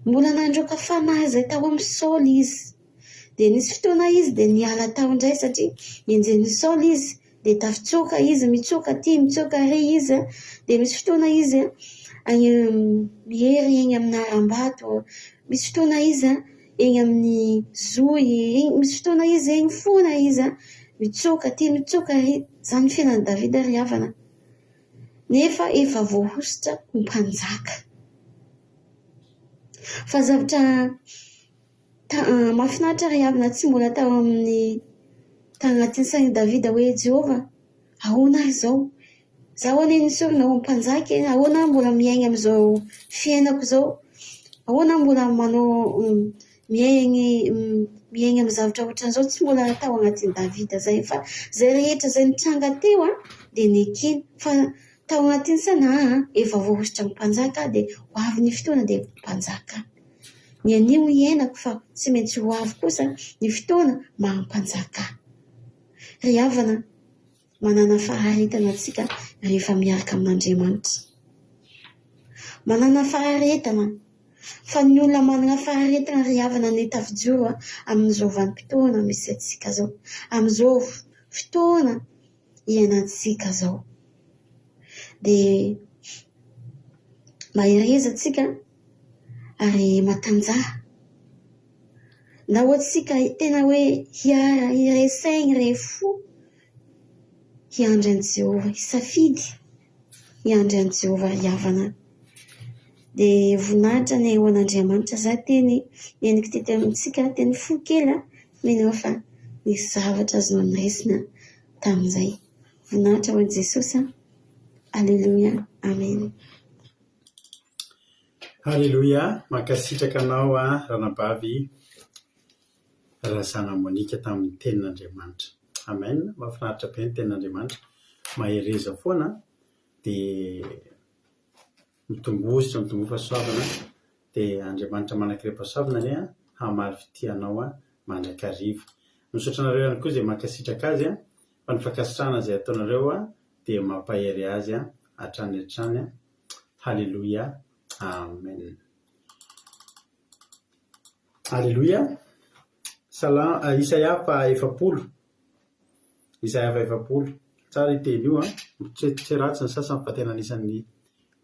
mbola nandroaka fanahy izay tao amin'ny Saul izy. Dia nisy fotoana izy dia niala tao indray, satria enjen'ny Saul izy, dia tafitsoka izy, mitsoka ty mitsoka ry izy. Dia misy fotoana izy mihery eny amin'ny aram-bato, misy fotoana izy eny amin'ny zoy, misy fotoana izy eny fona izy, mitsoka ty mitsoka ry. Zany fiainan'i Davida riavana, nefa efa voahositra ho mpanjaka. Fa zavatra mahafinaritra riavana tsy mbola tao amin'ny tanatin'ny sain'i Davida hoe Jehovah, ahoana izao? Zaho ane nisorina ho mpanjaka eny, ahoana mbola miaigna amin'izao fiainako zao? Ahoana mbola manao miaigna amin'ny zavatra ohatran'izao? Tsy mbola tao anatin'i Davida zay, fa zay rehetra zay nitranga teo dia nekiny. Fa tao anatiny sana efa voaositra ny mpanjaka dia ho avy ny fotoana dia mpanjaka. Ny anio iainako fa tsy maintsy ho avy kosa ny fotoana mahampanjaka. Ry havana, manana faharetana antsika rehefa miaraka amin'Andriamanitra. Manana faharetana fa ny olona manana faharetana ry havana ny tafijoro amin'izao vanim-potoana misy antsika zao, amin'izao fotoana iainantsika zao. Dia mahireza antsika ary matanjaha. Na ohatsika tena hoe hiara, hiresaigny, refo hiandry an'i Jehovah, hisafidy hiandry an'i Jehovah ry havana. Dia voninahitra ny eo an'Andriamanitra za teny eniko tety amintsika teny fo kely mino fa nisy zavatra azonao niresina tamin'izay. Voninahitra ho an'i Jesosy. Alleluia, amen. Alleluia, mankasitraka anao ranabavy Razana Monika tamin'ny tenin'Andriamanitra. Amen. Mahafinaritra be ny tenin'Andriamanitra, mahireza foana dia mitombo fahasoavana dia Andriamanitra manankirepa-soavana ny hamaly fitianao mandrakariva. Misaotra anareo ihany koa izay mankasitraka azy fa ny fankasitrahana izay ataonareo dia mampahery azy hatrany hatrany. Halleluia, amen. Halleluia. Isaia fa 70. Isaia fa 70. Tsara iteny io tsy ratsy ny sasany fa tena anisan'ny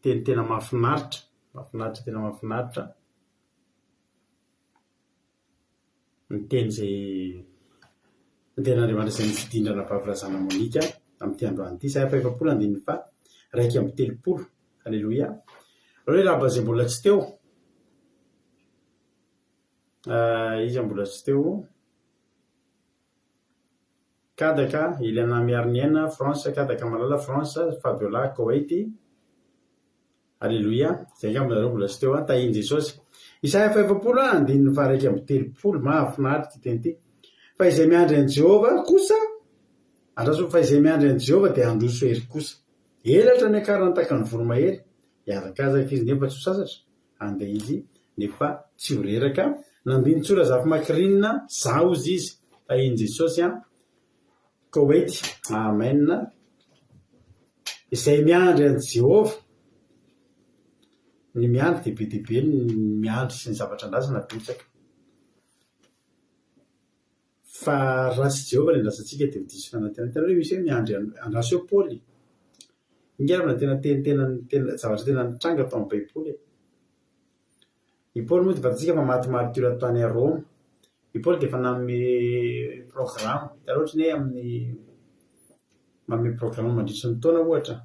teny tena mahafinaritra. Mahafinaritra, tena mahafinaritra. Ny teny izay ny tenin'Andriamanitra izay nifidindrana vavy Razana Monika amin'ity androany ity. Isaia fa 70 fa 1:30. Halleluia. Hoe raha izay mbola tsy teo. Izy mbola tsy teo. Kadaka ilana miariniana France, kadaka malala France, Fabiola Koweït. Alleluia. Izay nga mbola tsy teo tahiny Jesosy. Isaia fa 70 fa 1:30. Mahafinaritra teny ity. Fa izay miandry an'i Jehovah kosa, andraso fa izay miandry an'i Jehovah dia handroso hery kosa. Elatra ny akarany tahaka ny voromahery, hiarakazaka izy nefa tsy ho sasatra, andeha izy nefa tsy ho reraka. Nandiny tsora zafy makirinina, zao izy tahiny Jesosy Koweït. Amen. Izay miandry an'i Jehovah, ny miandry dia be ny miandry sy ny zavatra andasana betsaka. Fa raha tsy Jehovah ny andrasantsika dia diso fanantenana. Tena hoe misy hoe miandry andraso eo Paoly. Ingarana tena zavatra tena nitranga tao amin'ny Baiboly. I Paoly moa dia fantatsika fa maty teo tany à Rome. I Paoly dia efa nanome programme. Tara ohatra ny hoe manome programme mandritra ny taona ohatra.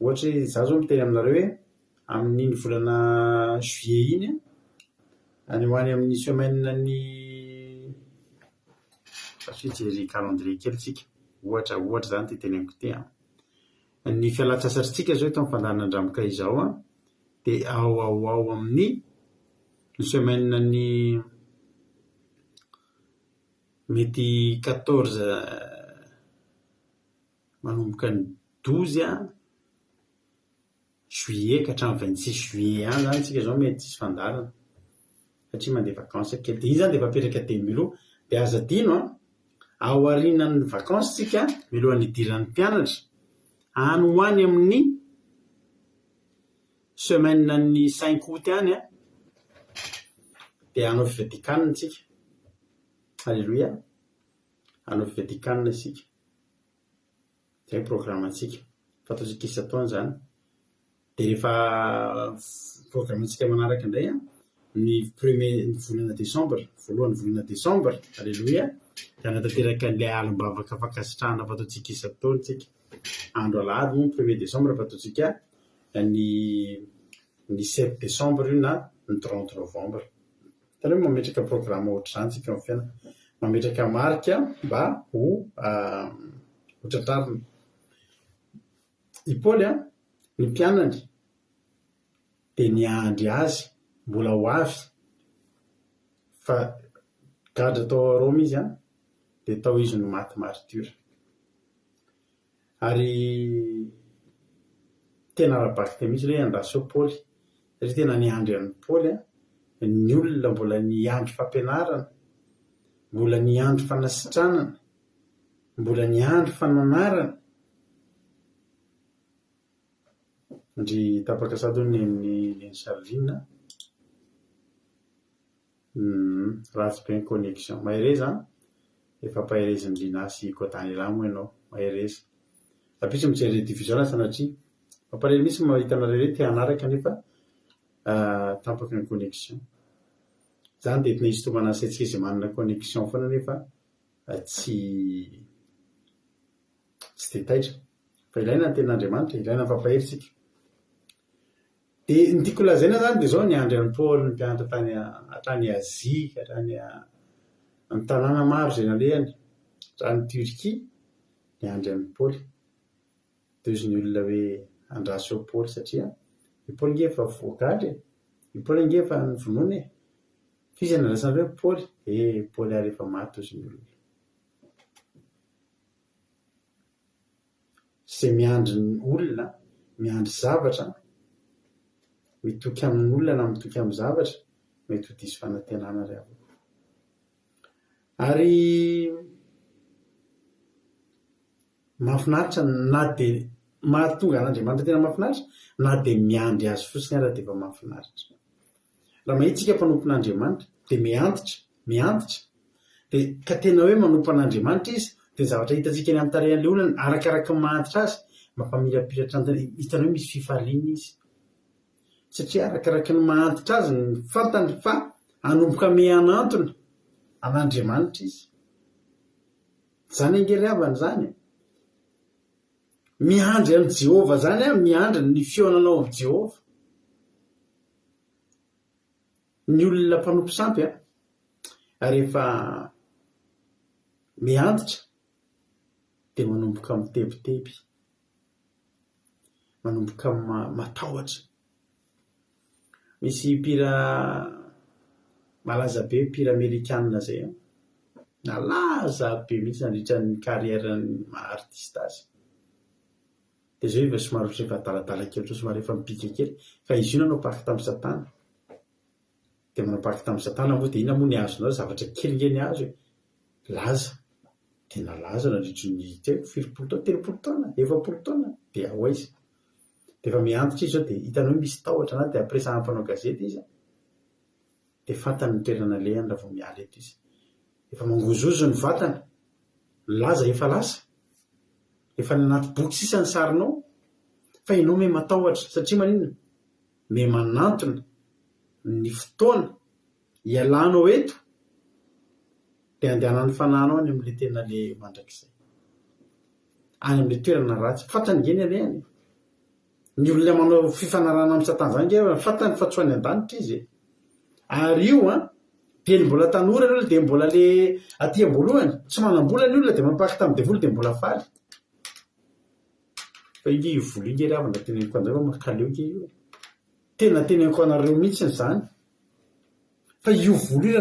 Ohatra hoe za zao miteny aminareo hoe amin'iny volana juillet iny any ho any amin'ny semaine ny fijery calendrier kely tsika. Ohatra zany ty teneniko ty. Ny fialan-tsasatritsika zao eto amin'ny fandaharana andramoka izao dia ao amin'ny semaine ny mety 14 manomboka ny 12 juillet ka hatramin'ny 26 juillet any zany tsika zao mety tsisy fandaharana satria mandeha vacances kely. Dia iny zany dia efa apetraka demi-loa. Dia aza adino ao aorianan'ny vacances tsika milohan'ny idiran'ny mpianatra any ho any amin'ny semaine ny 5 août any dia hanao fivadikanina tsika. Halleluia. Hanao fivadikanina isika. Izay programme antsika. Fataontsika isan-taona zany. Dia rehefa programme antsika manaraka indray ny volana Desambra, voalohan'ny volana Desambra. Halleluia. Dia hanatanteraka ilay alim-bavaka fankasitrahana fataontsika isan-taona tsika. Andro alahady moa 1er Desambra fataontsika ny 7 Desambra io na ny 30 Novambra. Tena hoe mametraka programme ohatr'izany tsika amin'ny fiainana. Mametraka marika mba ho tratrarina. I Paoly ny mpianany dia niandry azy mbola ho avy fa gadra tao Rome izy dia tao izy no maty martyra. Ary tena arabaky te misy hoe andraso Paoly satria tena niandry an'ny Paoly ny olona mbola niandry fampianarana, mbola niandry fanasitranana, mbola niandry fananarana. Ndry tapaka sadony amin'ny Sarvina ratsy be ny connexion mahereza efa pahereza ny linasy kotany lamo ianao mahereza apisy mijery division sanatria mamparely misy mahita anareo te hanaraka nefa tapaka ny connexion zany de tena izy tomana setsika manana connexion foana nefa tsy de taitra fa ilaina ny ten'Andriamanitra, ilaina ny fampaheritsika. De ny tiako lazaina zany de zao niandry an'ny Paoly ny mpianatra tany Azia, tany amin'ny tanàna maro zay nalehany, tany Turquie niandry an'ny Paoly. De izy ny olona hoe andraso Paoly satria i Paoly nge efa voakaly, i Paoly nge efa novonoiny. Fizy anarasana hoe Paoly, Paoly ary efa maty izy ny olona. Zay miandry ny olona, miandry zavatra, mitoky amin'ny olona na mitoky amin'ny zavatra, mety ho diso fanantenana ry avy. Ary mahafinaritra na de mahatonga an'Andriamanitra tena mahafinaritra na de miandry azy fotsiny ary de efa mahafinaritra. Raha mahitsika mpanompon'Andriamanitra de miantitra de ka tena hoe manompo an'Andriamanitra izy de zavatra hitantsika any amin'ny tarehan'ilay olona arakaraka ny mahantitra azy mampamirapiratra hitanao misy fifaliana izy satria arakaraka ny mahantitra azy ny fantany fa anomboka mehanantona an'Andriamanitra izy. Zany angery avany zany miandry an'i Jehova zany miandry ny fionanao amin'ny Jehova. Ny olona mpanompo sampy rehefa miantitra de manomboka mitebiteby, manomboka matahotra. Misy mpira malaza be, mpira amerikanina zay nalaza be mihitsy nandritra ny carrière-ny artiste azy. De zao iva somary efa adaladala kely somary efa mipika kely fa izy io nanao paky tamin'ny Satana. De manao paky tamin'ny Satana moa de ina moa ny azonao zavatra kely nge ny azo laza de nalaza nandritry ny 7 taona, 3 taona, 4 taona de ao izy. De efa miantitra izy zao de hitanao misy tahotra na de apresahany mpanao gazety izy de fantany ny toerana lehany raha vao miala eto izy. Efa mangozozo ny vatana, laza efa lasa, efa ny anaty boky sisa ny sarinao fa ianao me matahotra satria maninona me manantona ny fotoana ialanao eto de andehanan'ny fananao any amin'le tena le mandrakizay, any amin'le toerana ratsy fantany nge ny alehany. Ny olona manao fifanarana amin'ny Satana zany nge fantany fa tsoany an-danitra izy. Ary io de mbola tanora ny olona de mbola le aty ambolohany tsy manam-bola ny olona de mampaky tamin'ny devoly de mbola faly. Fa inge io vola inge ry avana teneniko an'izay fa makaleo nge io. Tena teneniko anareo mihitsy zany. Fa io vola io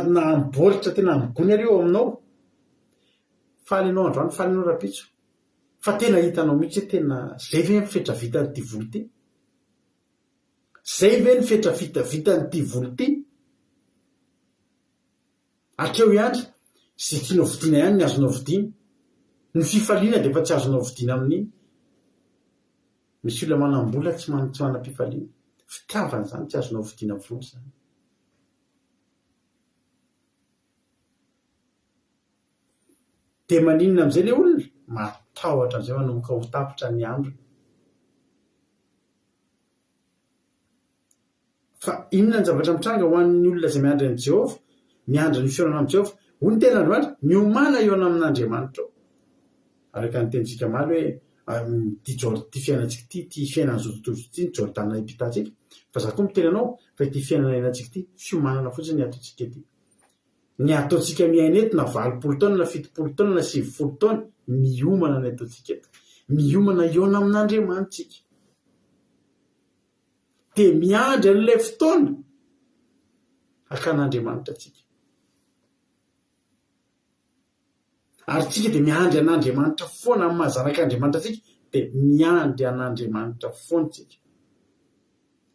na ambolitra tena ambony areo aminao. Faly anao androany, faly anao rapitso. Fa tena hitanao mihitsy tena zay ve ny fetra vita n'ity voly ity? Zay ve ny fetra vita n'ity voly ity? Akeo ihany zay tianao vidiana ihany ny azonao vidiana. Ny fifaliana de efa tsy azonao vidiana amin'iny. Misy olona manam-bola tsy manam-pifaliana. Fitiavana zany tsy azonao vidiana voly zany. De maninona amin'izay le olona? Matahotra amin'izay manomboka ho tapitra ny andro. Fa inona ny zavatra mitranga ho an'ny olona izay miandry an'i Jehova, miandry ny fionana amin'i Jehova, hoy ny tena Andriamanitra, miomana iona amin'Andriamanitra ao. Araka ny tentsika maly hoe ty fiainantsika ty fiainana zao tontolo ity ny Jordana hipitantsika. Fa za koa miteny anao fa ity fiainana iainantsika ity fiomanana fotsiny ny ataontsika ity. Ny ataontsika miaina eto na 20 taona na 70 taona na 70 taona miomana ny ataontsika eto. Miomana iona amin'Andriamanitsika. De miandry an'ilay fotoana hakan'Andriamanitra tsika. Ary tsika de miandry an'Andriamanitra foana amin'ny mahazanak'Andriamanitra tsika dia miandry an'Andriamanitra foantsika.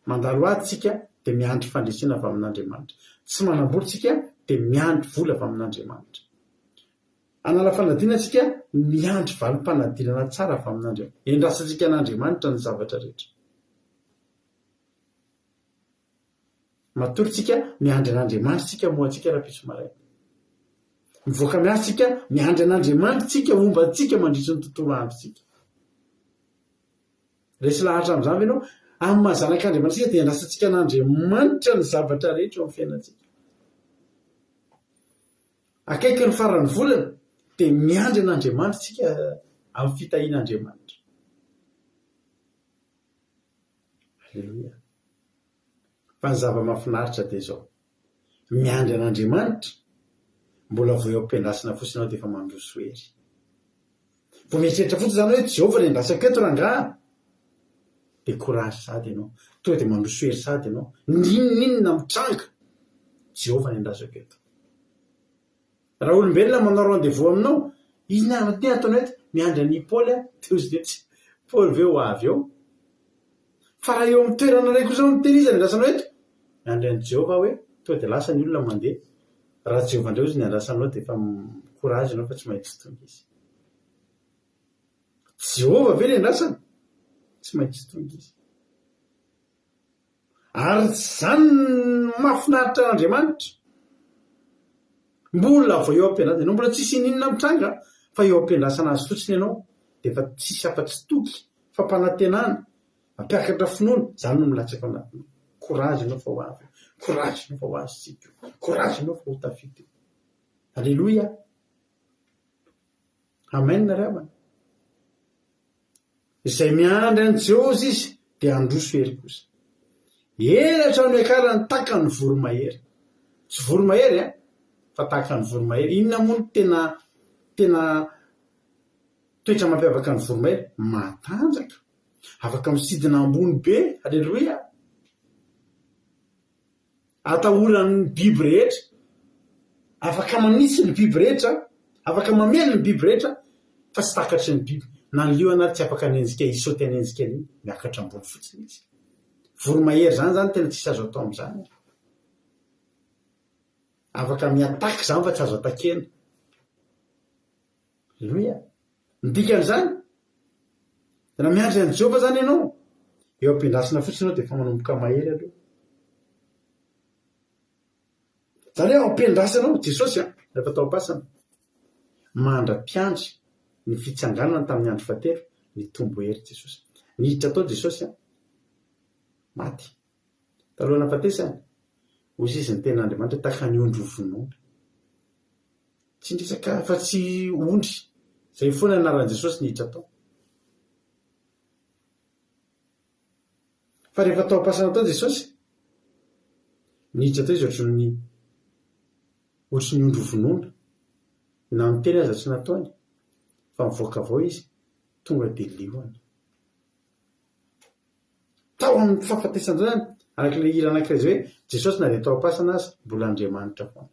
Mandalo atsika dia miandry fandresena avy amin'Andriamanitra. Tsy manam-bolitsika dia miandry vola avy amin'Andriamanitra. Anala fanadinantsika miandry valim-panadinana tsara avy amin'Andriamanitra. Endrasantsika an'Andriamanitra ny zavatra rehetra. Matorytsika miandry an'Andriamanitra tsika moatsika raha-pitso maraina. Mivoaka miasa tsika miandry an'Andriamanitra tsika omba tsika mandritry ny tontolo androtsika. Resy lahatra amin'izany ianao amin'ny mahazanak'Andriamanitra tsika dia endrasantsika an'Andriamanitra ny zavatra rehetra eo amin'ny fiainantsika. Akaiky ny faran'ny volana dia miandry an'Andriamanitra tsika amin'ny fitahian'Andriamanitra. Halleluia. Fa ny zava-mahafinaritra dia izao, miandry an'Andriamanitra mbola vao eo am-piandrasana fotsiny ao dia efa mandroso hery. Vao mieritreritra fotsiny izany hoe Jehovah ny andrasako eto rangahy, dia courage sady ianao, tonga dia mandroso hery sady ianao. Ninona mitranga, Jehovah ny andrasako eto. Raha olombelona manao rendez-vous aminao, izy ty ataonao eto miandry an'i Paoly dia ozy dia tsy Paoly ve ho avy eo. Fa raha eo amin'ny toerana iray kosa ny tehirizana andrasanao eto, miandry an'i Jehovah hoe tonga dia lasa ny olona mandeha. Raha Jehovah indray ozy ny andrasanao dia efa courage ianao fa tsy maintsy tonga izy. Jehovah ve ny andrasana? Tsy maintsy tonga izy. Ary zany mahafinaritra an'Andriamanitra. Mbola vao eo am-piandrasana, ianao mbola tsisy ninona mitranga, fa eo am-piandrasana azy fotsiny ianao dia efa tsisy afa-tsy toky fa mpanantenana, mampiakatra finoana, izany no milatsaka anatiny. Courage ianao fa ho avy, courage ianao fa ho azy tsika, courage ianao fa ho tafity. Alléluia. Amen ry havana. Izay miandry an'i Jehovah izy dia handroso hery kosa. Elatra ny akarany taka ny voromahery. Tsy voromahery fa taka ny voromahery. Inona moa no tena toetra mampiavaka ny voromahery? Matanjaka, afaka misidina ambony be. Halleluia. Atahoran'ny biby rehetra, afaka manitsy ny biby rehetra, afaka mamely ny biby rehetra, fa tsy takatry ny biby. Na ny liona tsy afaka nenjika isaoty anenjika ny miakatra ambony fotsiny izy. Voromahery zany tena tsisy azo atao amin'izany. Afaka miataky izany fa tsy azo atakena. Halleluia. Ndikan'izany, raha miandry an'i Jehovah zany ianao, eo am-piandrasana fotsiny ianao dia efa manomboka mahery aloha. Zany hoe ao am-piandrasanao Jesosy rehefa tao am-pasana mandra-piandry ny fitsanganana tamin'ny andro fahatelo nitombo hery Jesosy. Niditra tao Jesosy maty. Talohana fatesany, hozy izy ny ten'Andriamanitra taka ny ondry ho vonoina. Tsy ndresaka fa tsy ondry. Izay foana ny anaran'i Jesosy niditra tao. Fa rehefa tao am-pasana tao Jesosy, niditra tao izy ohatry ny ondry ho vonoina. Na ny teny aza tsy nataony, fa mivoaka avao izy, tonga dia lioana. Tao amin'ny fahafatesana zany, arak'ilay hira anankiray izay hoe Jesosy na dia tao am-pasana azy, mbola Andriamanitra foana.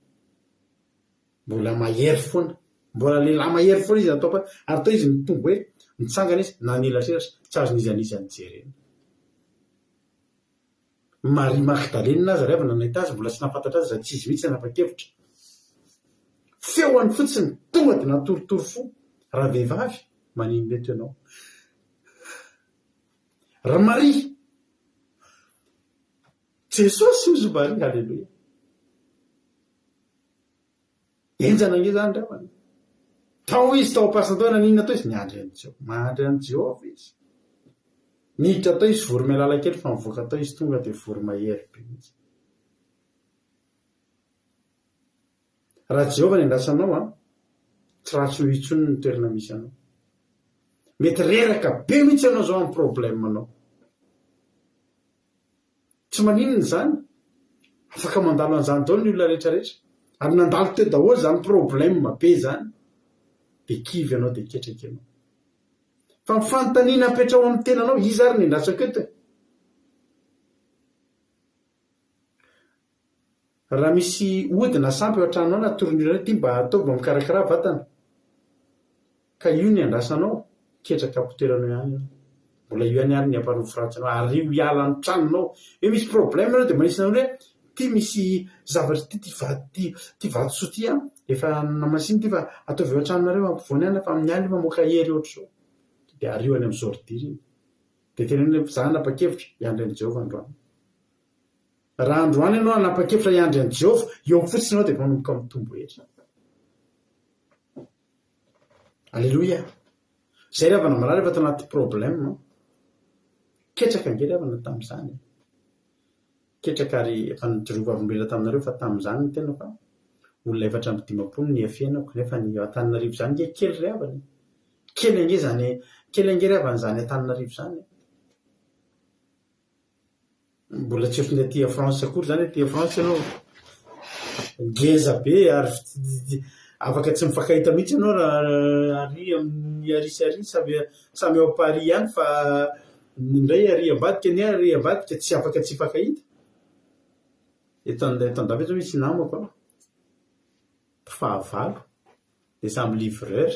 Mbola mahery foana. Mbola lehilahy mahery foana izy natao am-pasana. Ary tao izy mitombo hoe mitsangana izy na nelatrelatra, tsy azon'izy nijerena. Maria Magdalena aza rehefa nahita azy mbola tsy nahafantatra azy, tsy izy mihitsy nanapa-kevitra. Feoany fotsiny tonga dia natoritory fo. Raha vehivavy manino mety ianao. Raha Maria, Jesosy ozy Maria. Halleluia. Enjana nge zany ravana. Tao izy tao am-pasana tao nanina tao izy miandry an'i Jehovah. Mandry an'i Jehovah izy. Niditra tao izy voromailala kely fa mivoaka tao izy tonga dia voromahery be mihitsy. Raha Jehovah ny andrasanao tsy ratsy ho intsony ny toerana misy anao. Mety reraka be mihitsy anao zao amin'ny problemanao. Tsy maninona izany, afaka mandalo an'izany daholo ny olona rehetrarehetra. Ary nandalo teo daholo izany problème be izany, dia kivy ianao dia ketraka ianao. Fa ny fanontaniana apetra ao amin'ny tenanao, izy ary ny andrasako eto. Raha misy hodina sampy eo an-tranonao na torin'olona ity mba ataovy mba mikarakara vatana, ka io ny andrasanao, ketraka apotoeranao ihany mbola io any ary ny amparoa fratsanao ary io hiala ny tranonao hoe misy problème anao dia manisy nanao hoe ty misy zavatra ty vatosoa ty a efa namasiny ty fa ataovy eo an-tranonareo ampivoany any fa amin'ny any mamoaka hery ohatr' zao dia ary io any amin'ny zordiry iny dia tena hoe za nanapa-kevitra hiandry an'i Jehovah androany raha androany ianao nanapa-kevitra hiandry an'i Jehovah eo fotsiny ianao dia manomboka mitombo hetra. Alleloia. Zay ravana marary efa tanaty problème ketraka ange ravana tamin'izany ketraka ary efa nijorova avombela taminareo fa tamin'izany ny tena fa olona 450 ny afianako nefa ny Antananarivo zany nge kely ravana kely ange ravana zany Antananarivo zany mbola tsy efa aty France akory zany aty France ianao ngeza be ary afaka tsy mifankahita mihitsy ianao raha ary amin'ny arisy samy ao Paris ihany fa indray ary ambadika ny ary ambadika tsy afaka tsy hifankahita etan-davitra zao misy namako fahavalo dia samy livreur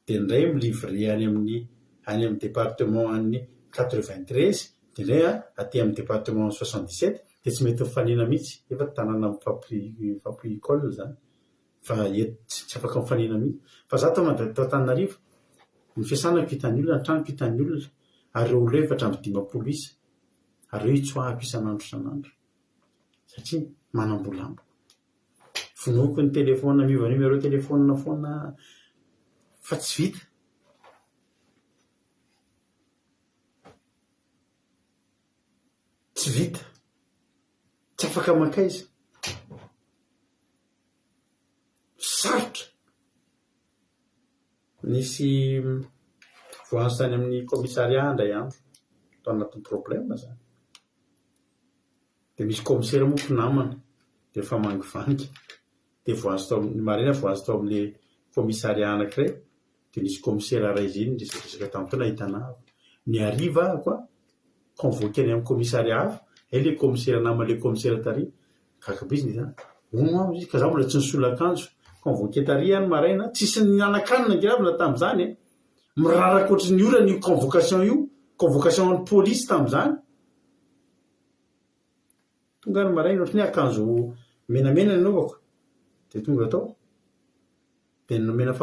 dia indray milivre any amin'ny département any 93 dia indray aty amin'ny département 77 dia tsy mety mifanina mihitsy efa tanàna mifampicole zany fa tsy afaka mifanina mihitsy fa za tao Antananarivo ny fiasanako hitan'ny olona ny tranoko hitan'ny olona ary eo oleo 450 isa ary eo itsoahako isan'andro san'andro satria manambolambo fonoko ny telefona miova numéro telefona foana fa tsy vita tsy afaka makaiza sarotra nisy voanjo tany amin'ny commissariat indray andro tao anatin'ny problème zany dia misy commissaire moa mpinamana dia efa mangivangy dia voanjo tao amin'ny marina voanjo tao amin'ilay commissariat anankiray dia nisy commissaire raiziny resaka tamin'ny fotoana hitanao ny hariva koa convoqué any amin'ny commissariat hafa ilay commissaire nama ilay commissaire tary kakabizy zany ono izy ka za mbola tsy nisolo akanjo convoqué tary any maraina tsisy ny anakanina ngiravina tamin'izany miraraka ohatry ny olana io convocation ny polisy tamin'izany tonga ny maraina ohatry ny akanjo menamena ny anaovako dia tonga tao dia namena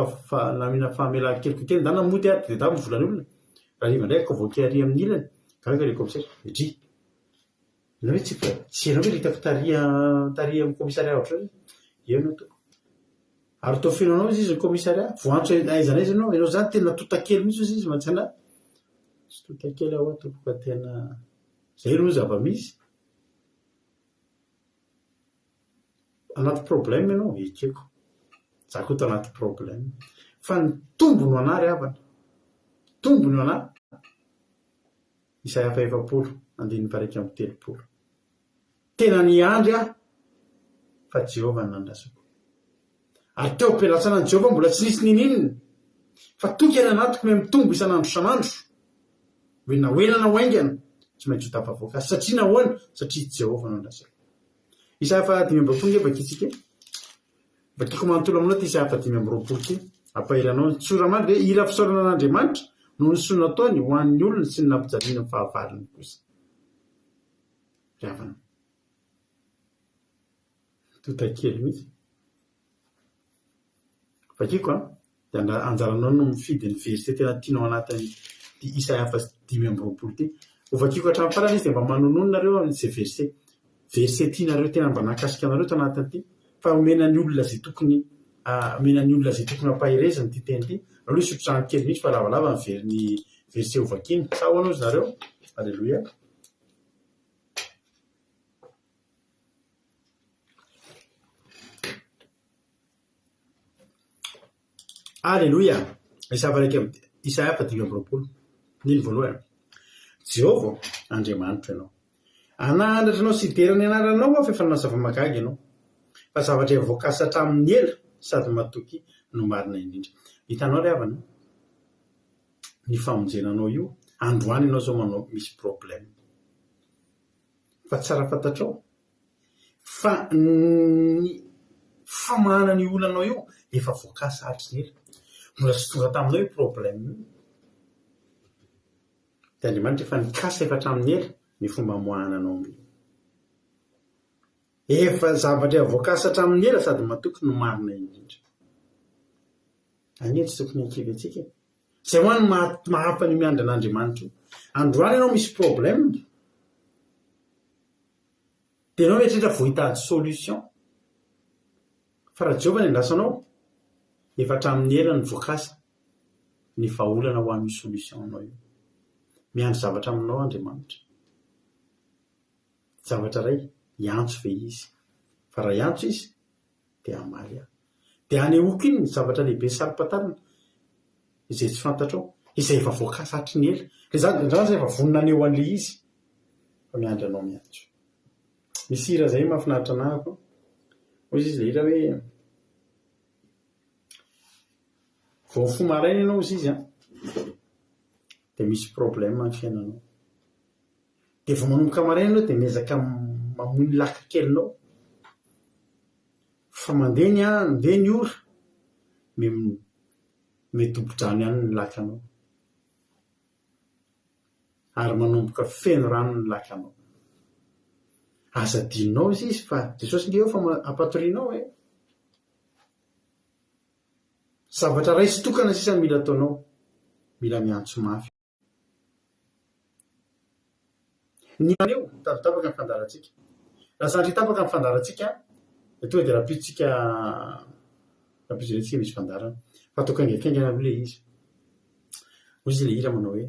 fahamelana keliko kely ndana mody ary dia da mivolany olona raha riva indray convoqué ary amin'ny ilany kaka le commissaire edry na hoe tsy ianao hoe hitako tary amin'ny commissariat ohatr'izao eno to ary tao fianao izy ny commissariat voantso aiza naiza ianao zany tena totakely mihitsy izy mantsana sy totakely ao tokoka tena zay no zava-misy anaty problème ianao ekeko za koa to anaty problème fa ny tombony anary havana tombony anary Isaia 7:3-3 tena niandry fa Jehovah nandrasako ary teo am-pialatsana ny Jehovah mbola tsy nisy nininina fa toky any anatiko me mitombo isan'andro san'andro hoe nahoenana ho aingana tsy maintsy ho tafavoaka satria nahoana satria Jehovah nandrasako Isaia 5:20 vakitsika vakiko manontolo aminao ty Isaia 5:20 ty ampahiranao ny tsoramandry dia ila fisaorana an'Andriamanitra no ny soa nataony ho an'ny olona sy ny nampijaliana ny fahavaliny kosa ravana totakely mihitsy vakiko dia anjaranao no mifidy ny verset tena tianao anatin'ny ty Isaia 5:20 ty ho vakiko hatramin'ny farany izy dia mba manonononareo amin'izay verset tianareo tena mba nakasika anareo to anatin'ity fa omena ny olona zay tokony ampahirezany ty teny ty aloha isotrano kely mihitsy fa lavalava ny verset ho vakiny sa hoanao zy nareo alleloia alleloia Isaia 5:20 niny voalohany Jehovah Andriamanitra ianao anandratra anao sy hiderany anaranao fa efa nanao zava-mahagaga ianao fa zavatra voakasa hatramin'ny ela sady matoky no marina indrindra hitanao ry havana ny famonjenanao io androany ianao zao manao misy problème fa tsara fantatrao fa ny famahana ny olanao io efa voakasa hatry ny ela mbola tsy tonga taminao io problème io dia Andriamanitra efa nikasa efa hatramin'ny ela ny fomba moahana anao amin'io. Efa zavatra voakasa hatramin'ny ela sady matoky no marina indrindra. Anie tsy tokony hankivy antsika. Izay hoany mahampany miandry an'Andriamanitra. Androany ianao misy problème dia ianao mieritreritra voahitady solution. Fa raha Jehovah ny andrasanao, efa hatramin'ny ela ny voakasa ny vahaolana ho amin'ny solution anao io. Miandry zavatra aminao Andriamanitra. Zavatra iray iantso ve izy? Fa raha iantso izy dia hamaly aho. Dia hanehoako iny ny zavatra lehibe saropatalana izay tsy fantatrao, izay efa voakasa hatry ny ela. Izany efa vonona aneo an'ilay izy. Fa miandry anao miantso. Misy hira izay mahafinaritra anahako. Hoy izy ilay hira hoe vao fo maraina ianao izy izy dia misy problème amin'ny fiainanao. Dia vao manomboka maraina ianao dia miezaka mamoy laka kelinao. Fa mandeha ny ora metobo-drano ihany ny lakanao. Ary manomboka feno rano ny lakanao. Aza dinonao izy fa Jesosy nge eo fa ampatorianao zavatra ray sy tokana sisa mila ataonao, mila miantso mafy. Ny aneo tapaka ny fandarantsika. Raha sandry tapaka ny fandarantsika dia tonga dia rapitsika misy fandarana. Fa tokony haingaikaingana amin'ilay izy. Hoy izy ilay hira manao hoe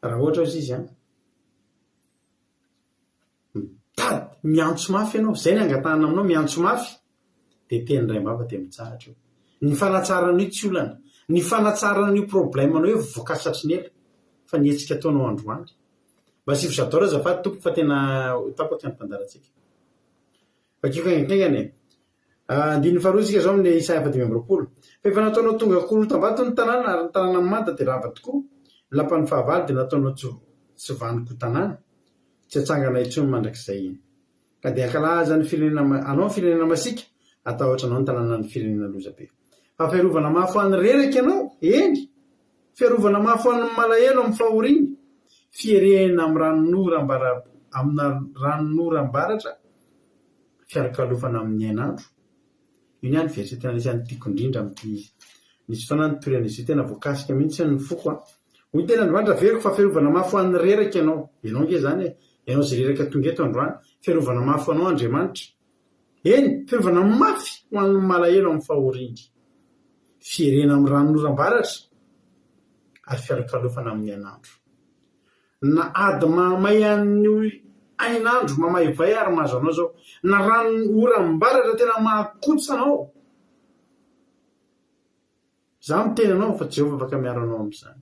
raha ohatra izy mitady miantso mafy ianao, izay ny angatahana aminao miantso mafy, dia teny iray mbava dia mitsahatra eo. Ny fanatsarana io tsy olana, ny fanatsarana io problème anao eo voakasatry ny ela, fa ny hetsika ataonao androany. Mba sy fisadora azafady tompoko fa tena tapaka ny fandarantsika. Vakio kaingaikaingana andiny faharoa isika zao amin'ny Isaia 5:20. Fa efa nataonao tonga korotam-bato ny tanàna ary ny tanàna manta dia rava tokoa. Lapan'ny fahavalo dia nataonao tsy vaniko tanàna, tsy hatsangana intsony mandrakizay iny. Ka dia ankalaza ny firenena anao ny firenena masika, atahotra anao ny tanàna ny firenena lozabe. Fa fiarovana mafy ho an'ny reraka ianao, eny, fiarovana mafy ho an'ny malahelo amin'ny fahoriana, fierena amina ranonoram-baratra, fiarokalofana amin'ny ainandro. Io ihany verset tena isan'ny tiako indrindra amin'ity izy. Nisy fotoana ny toerana izy tena voakasika mihitsy ny foko. Hoy tena Andriamanitra veriko fa fiarovana mafy ho an'ny reraka ianao. Ianao nge zany ianao izay reraka tonga eto androany, fiarovana mafy ho anao Andriamanitra. Eny, fiarovana mafy ho an'ny malahelo amin'ny fahoriana, fierena amin'ny ranonoram-baratra ary fiarokalofana amin'ny ainandro. Na ady mamay an'io ainandro mamaivay ary mahazo anao zao, na rano oram-baratra tena mahakotsy anao. Za miteny anao fa Jehovah afaka miaro anao amin'izany.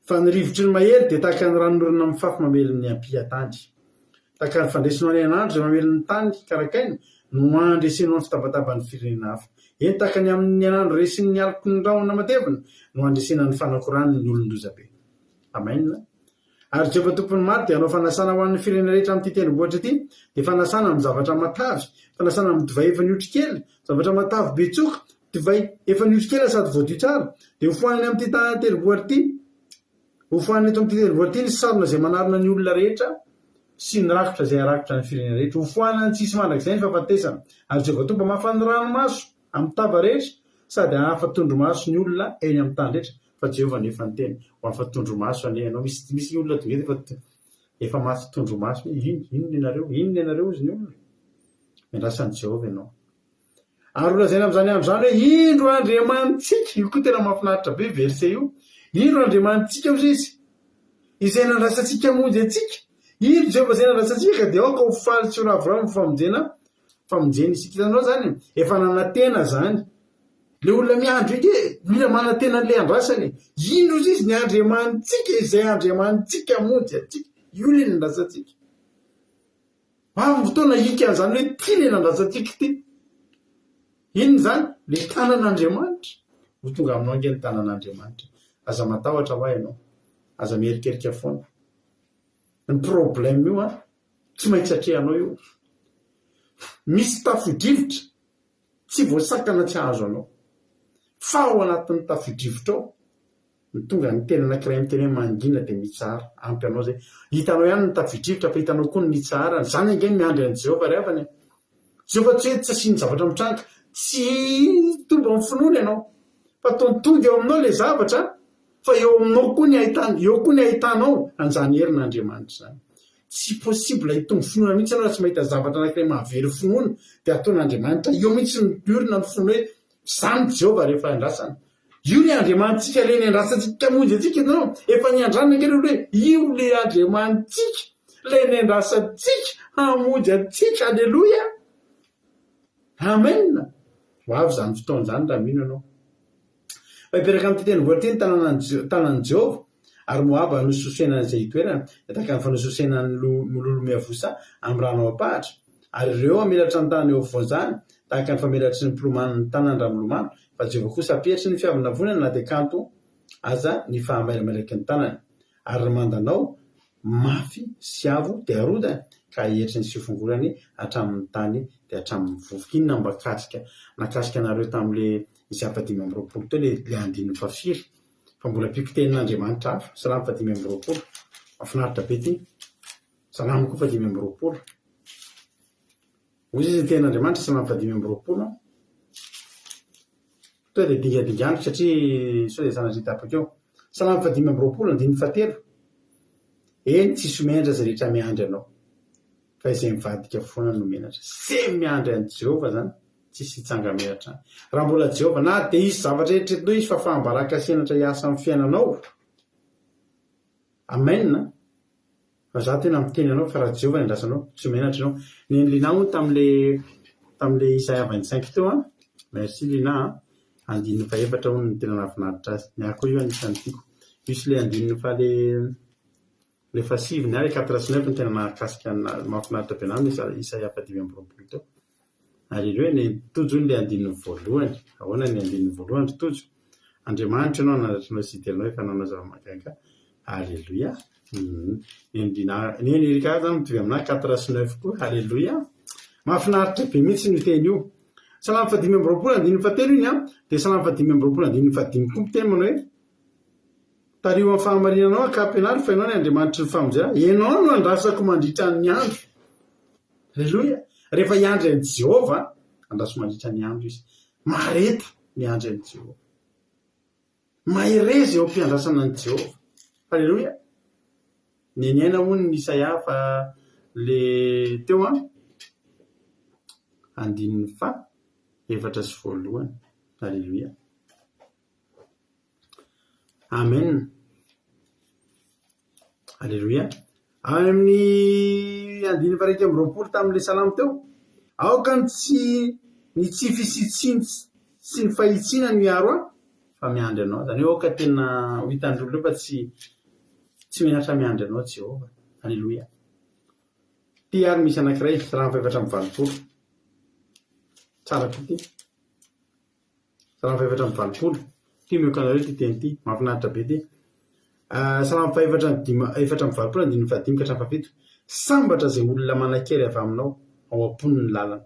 Fa ny rivotry ny mahery dia tahaka ny ranonorana amin'ny fafy mamely ny ampia-tany. Tahaka ny fandresinao ny ainandro izay mamely ny tany karakaina no andresenao ny fitabataba ny firenena hafa. Eny tahaka ny amin'ny ainandro resin'ny ny aloko ny rahona matevina no andresena ny fanakorany ny olon-dozabe. Amen. Ary Jehovah tompony maro dia anao fanasana ho an'ny firenena rehetra amin'ity tendrombohitra ity, dia fanasana amin'ny zavatra matavy, fanasana amin'ny divay efa niotrikely, zavatra matavy betsoka, divay efa niotrikely sady voadio tsara, dia hofoaniny amin'ity tendrombohitra ity, hofoaniny eto amin'ity tendrombohitra ity ny sarona izay manarona ny olona rehetra sy ny rakotra izay arakotra ny firenena rehetra, hofoaniny tsisy mandrakizay ny fahafatesana. Ary Jehovah tompo mahafany ranomaso amin'ny tava rehetra sady hahafa tondromaso ny olona eny amin'ny tany rehetra. Fa Jehovah nefa ny teny ho hafa tondromaso ane anao. Misy olona tonga efa maty tondromaso. Inona ianareo izy ny olona? Miandrasan'i Jehovah ianao. Ary olazaina amin'izany andro zany hoe indro Andriamanitsika. Io koa tena mahafinaritra be verset io. Indro Andriamanitsika hoy izy, izay nandrasantsika monjy antsika. Indro Jehovah izay nandrasantsika ka dia aoka ho faly tsy ho ravoravo ny famonjena isika. Hitanao zany efa nanantena zany. Le olona miandro ike mila manantena an'ilay andrasany. Indro izy ny Andriamanitsika izay Andriamanitsika monjy antsika. Io le nandrasantsika. Amin'ny fotoana ika an'izany hoe ty le nandrasantsika ty. Inona zany? Le tanan'Andriamanitra. Ho tonga aminao ange ny tanan'Andriamanitra. Aza matahotra va ianao? Aza mierikerika foana. Ny problème io tsy maintsy atrehanao io. Misy tafodrivotra tsy voasakana tsy ahazo anao. Fa ao anatin'ny tafodrivotra ao tonga ny tena anankiray miteny hoe mangina dia mitsara ampy anao zay hitanao ihany ny tafidrivotra fa hitanao koa ny mitsara zany angeny miandry an'i Jehovah rehafany Jehovah tsy hoe tsy asiany zavatra mitranga tsy tomba amin'ny finoana ianao fa ataony tonga eo aminao ilay zavatra fa eo aminao koa ny ahitanao an'izany herin'Andriamanitra zany tsy possible hitombo finoana mihitsy ianao tsy mahita zavatra anankiray mahavery finoana dia ataon'Andriamanitra eo mihitsy ny diorina ny finoana hoe zany Jehovah rehefa andrasana io le Andriamanitsika le niandrasantsika monjy antsika ianao efa niandrana kely hoe io le Andriamanitsika le niandrasantsika hamonjy antsika aleloia amen ho avy zany fotoana zany raha mino ianao fa hiperaka amin'ny teny voalohany teny tanan'i Jehovah ary Moaba nososenan'izay toerana tahaka ny fanososenan'ny mololo miavosa amin'ny rano apahatra ary ireo amelatra ny tany eo afovoan'izany tahaka ny famelatry ny mpilomano ny tanany raha milomano fa Jehovah kosa apihatry ny fiavana vonana na dia kanto aza ny fahamailamailaky ny tanany ary mandanao mafy sy avo dia arodany ka hihetry ny sifongorany hatramin'ny tany dia hatramin'ny vovoka iny nakasika anareo tamin'ile izay 520 teo le andininy fafiry fa mbola piko tenin'Andriamanitra hafa salamo 520 mafinaritra be ty salamo koa 520 ozy izy tenin'Andriamanitra salamo 520 to dia dingadinganiko satria sao dia sanadrita apakeo salamo 520 andininy fatelo eny tsisy mendra zay rehetra miandry anao fa izay mivadika foana no menatra se miandry an'i Jehovah zany tsisy hitsanga menatra raha mbola Jehovah na dia isy zavatra eritreretinao izy fa fahambaraka senatra hiasa amin'ny fiainanao amen fa za tena miteny anao fa raha Jehovah niandrasanao tsy menatra ianao ny Lina moa tam'le Isaia 25 teo merci Lina andininy fa efatra hono ny tena nahafinaritra azy ny ako io anisan'ny tiako misy le andininy fa le fasiviny ary 49 ny tena nahakasika mahafinaritra be anaminy Isaia 520 teo ary ireo ny tojo ny le andininy voalohany ahoana ny andininy voalohany tojo Andriamanitra ianao nanatranao sy itelinao efa nanao zava-mahagaga alleluia ny erika zany mitovy aminahy 49 koa alleluia mahafinaritra be mihitsy ny teny io salamo 520 andininy fatelo iny dia salamo 520 andininy fadimy koa miteny manao hoe tario amin'ny fahamarinanao akapenary fa ianao ny Andriamanitra ny famonjena ianao no andrasako mandritra ny andro alleluia rehefa hiandry an'i Jehovah andraso mandritra ny andro izy mareta miandry an'i Jehovah maherezy eo am-piandrasana an'i Jehovah alleluia ny aina moa ny Isaia fa le teo andininy fa efatra sy voalohany alleluia amen alleluia amin'ny andininy fa 120 tamin'le salamo teo aoka ny tsy fisitsiny sy ny fahitsina ny miaro fa miandry anao zany hoe aoka tena ho hitan'ny olona fa tsy menatra miandry anao Jehovah alleluia ty ary misy anankiray salamo 720 tsara koa ty salamo 720 ty mioka anareo ty teny ty mahafinaritra be ty salamo 420 andininy fadimy ka hatramin'ny fafito sambatra zay olona manan-kery avy aminao ao am-poniny lalana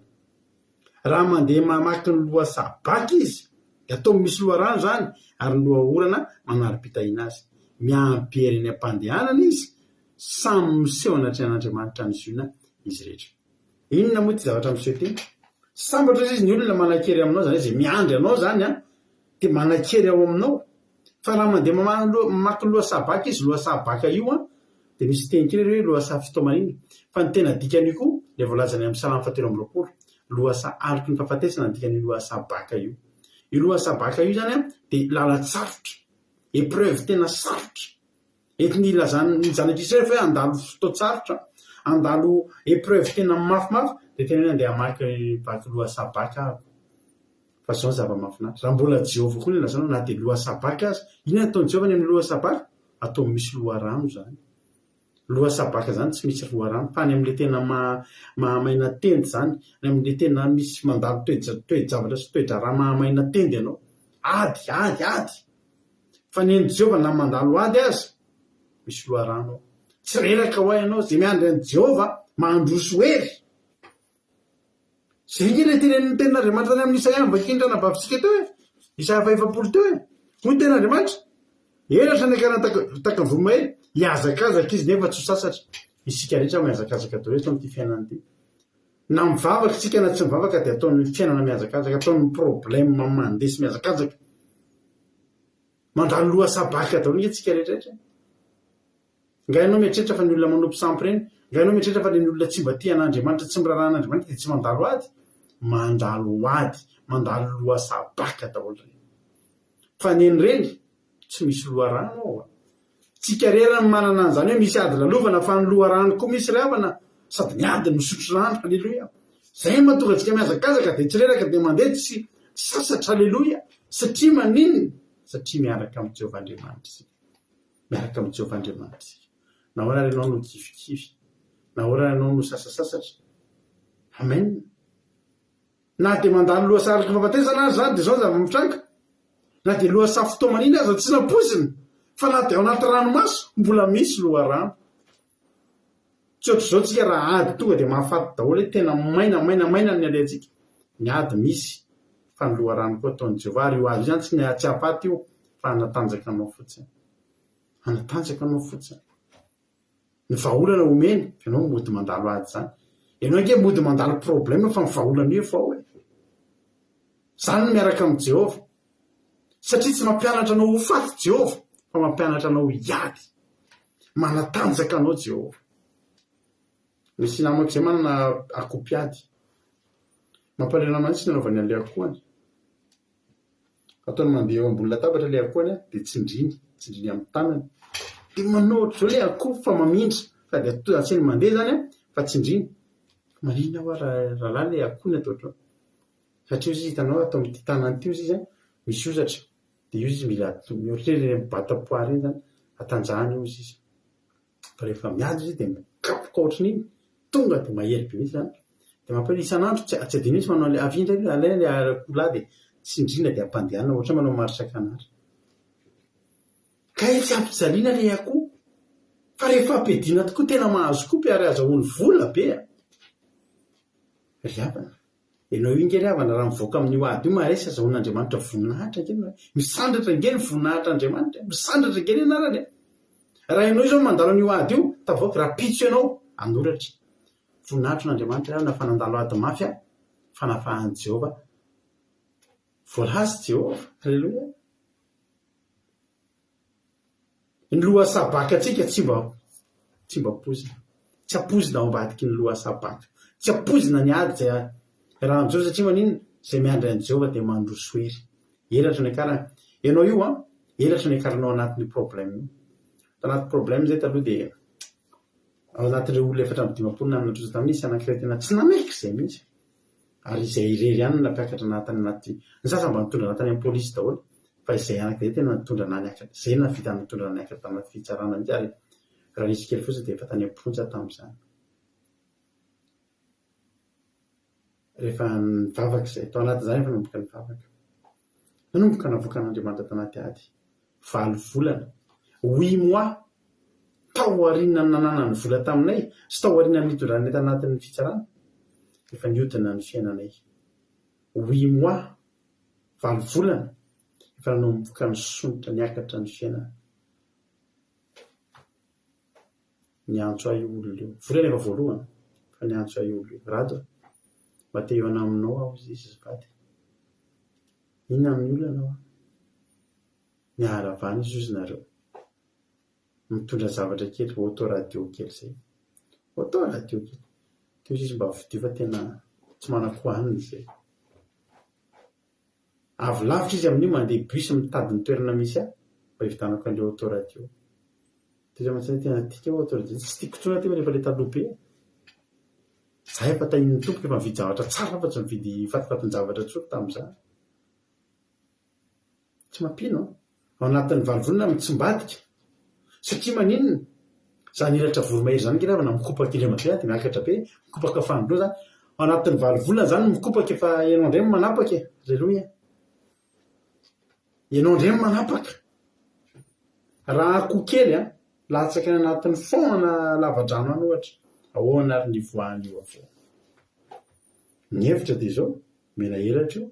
raha mandeha mamaky ny loha sabaka izy dia atao misy loharano zany ary ny loha orana manaro-pitahiana azy miampiery ny ampandehanana izy samy miseho anatry an'Andriamanitra ny ziona izy rehetra inona moa ty zavatra miseho teny sambatra izy ny olona manan-kery aminao zany izy miandry anao zany dia manan-kery ao aminao fa raha mandeha mamaky ny loha sabaka izy loha sabaka io dia misy teny kely hoe loasa fitomaniny fa ny tena dikany koa dia voalazany amin'ny salamo 720 loasa ariky ny fahafatesana ny dikany loasa baka io loasa baka io zany dia lalatsarotra épreuve tena sarotra entiny ilazany ny zanak'Israely fa hoe andalo fotoatsarotra andalo épreuve tena mafimafy dia tena hoe andeha hamaky baky loasa baka fa zao zava-mahafinaritra raha mbola Jehovah koa ny ilazanao na dia loasa baka azy ina ataony Jehovah ny amin'ny loasa baka atao misy loharano zany loasa baka zany tsy misy loharano fa ny amin'ile tena mahamaina tendy zany ny amin'ile tena misy mandalo toe-javatra sy toe-draharaha mahamaina tendy ianao ady fa ny eny Jehovah na mandalo ady azy misy loharano tsy reraka ho ianao zay miandry an'i Jehovah mandroso hery zay nge le tenin'Andriamanitra tany amin'ny Isaia mivakindra nabavisika teo Isaia 50 teo hoy tenin'Andriamanitra elatra ny akarana taka vomahery hiazakazaka izy nefa tsy ho sasatra isika rehetra miazakazaka atao rehetra am'ty fiainana ty na mivavaka tsika na tsy mivavaka dia ataon'ny fiainana miazakazaka ataon'ny problème mandesy miazakazaka mandalo loha sabaka daoly tsika rehetrarehetra ngainao mieritreritra fa ny olona manompo sampy reny ngainao mieritreritra fa le ny olona tsy mba tia an'andriamanitra tsy mirarahan'andriamanitra dia tsy mandalo ady mandalo loha sabaka daoly reny fa neny reny tsy misy loharano ao tsika rerana manana an'izany hoe misy ady lalovana fa ny loharano koa misy ravana sady miady misotro rano halleloia zay mahatonga antsika miazakazaka dia tsy reraka dia mandeha tsy sasatra halleloia satria maninona satria miaraka amin'i Jehovah Andriamanitra isika miaraka amin'i Jehovah Andriamanitra isika na hoana renao no kifikify na hoana renao no sasasasatra amen na dia mandalo loha sarika fahafatesana azy zany dia zao zava-mitranga na dia loha safotomanina azy tsy napozina fa na dia ao anaty ranomaso mbola misy loharano tsy ohatr'izao tsika raha ady tonga dia mahafaty daholo hoe tena maina ny alentsika ny ady misy fa ny loharano koa ataon'i Jehovah ary io ady io zany tsy hafaty io fa anatanjaka anao fotsiny ny vahaolana omeny ianao mody mandalo ady zany ianao ange mody mandalo problème fa ny vahaolana io fao zany no miaraka amin'i Jehovah satria tsy mampianatra anao ho faty Jehovah fa mampianatra anao hiady manatanjaka anao Jehovah misy namako izay manana akopiady mampalahelo ananjy nanaovany an'ilay akohany ataony mandeha eo ambony latabatra ilay akohany dia tsindriny amin'ny tanany dia manohatra zao ilay akoho fa mamindra sady atseny mandeha zany fa tsindriny marina ho rahalahy ilay akohony ataotrao satria izy hitanao atao amin'ity tanany ity izy misy osatra dia io izy mila mioritreriny mibata-poary iny zany atanjahany io izy fa rehefa miady izy dia mikapoka ohatrin'iny tonga dia mahery be mihitsy zany dia mampalahelo isan'andro tsy adino mihitsy manao ilay avindra alaina ilay akoholahy dia tsindrina dia ampandehanana ohatra manao marisakan'andro ka tsy ampijaliana ilay akoho fa rehefa ampediana tokoa tena mahazo koa ary azahoany vola be riavana ianao io nge riavana raha mivoaka amin'io ady io maharesy azahoan'Andriamanitra voninahitra ngeny misandratra ngeny voninahitra Andriamanitra misandratra ngeny anarany raha ianao izao mandalo an'io ady io tavoaka raha pitso ianao anoratra voninahitro n'Andriamanitra na fanandalo ady mafy fanafahan'i Jehovah voalazy Jehovah halleloia ny loha sabaka atsika tsy mba pozina tsy apozina ao ambadiky ny loha sabaka tsy apozina ny ady zay raha amin'izao satria maninona zay miandry an'i Jehovah dia mandroso hery elatra ny akarana ianao io elatra ny akaranao anatin'ny problème io tanaty problème zay taloha dia ao anatin'ireo olona efatra amby dimapolo namindroso tamin'ny isy anankiray tena tsy namehiky izay mihitsy ary izay irery ihany no nampiakatra anatany anaty ny sasa mba nitondra anatany amin'ny pôlisy daholo fa izay anankiray tena nitondra naniakatra izay navita nitondra naniakatra taminaty fitsarana mihitsy ary raha nisy kely fotsiny dia efa tany am-ponja tamin'izany rehefa nivavaka izay tao anatin'izany efa nanomboka nivavaka nanomboka navoaka an'Andriamanitra tanaty ady 7 volana 8 mois tao aoriana nanana ny vola taminay sy tao aoriana nitondranay tanatin'ny fitsarana efa niodina ny fiainanay 8 mois 7 volana efa nanomboka ny sonitra niakatra ny fiainana niantso ahy olona io volana efa voalohany fa niantso ahy olona io rado mba te eo ana aminao aho izy vady inona amin'ny olona anao niaravany izy ozy nareo mitondra zavatra kely auto radio kely zay auto radio kely teo izy mba vidio fa tena tsy manan-kohaniny zay avy lavitra izy amin'io mandeha bus mitady ny toerana misy mba hivitanako an'ilay auto radio teza matsy tena tika auto radio tsy tiako tsona teo rehefa le taloha be za efa tahin'ny tompoka efa mividy zavatra tsara fa tsy mividy fatifatiny zavatra tsotra tamin'izany tsy mampino ao anatin'ny 7 volana tsy mbadika satria maninona zany ilatra voromahery zany ngeravana mikopaka ilay mabe dia miakatra be mikopaka fanindro zany ao anatin'ny 7 volana zany mikopaka efa ianao indray manapaka alleloia ianao indray manapaka raha akoho kely latsaka ny anatin'ny foana lavadrano any ohatra ahoana ary ny voany io avao ny hevitra dia izao mila elatra io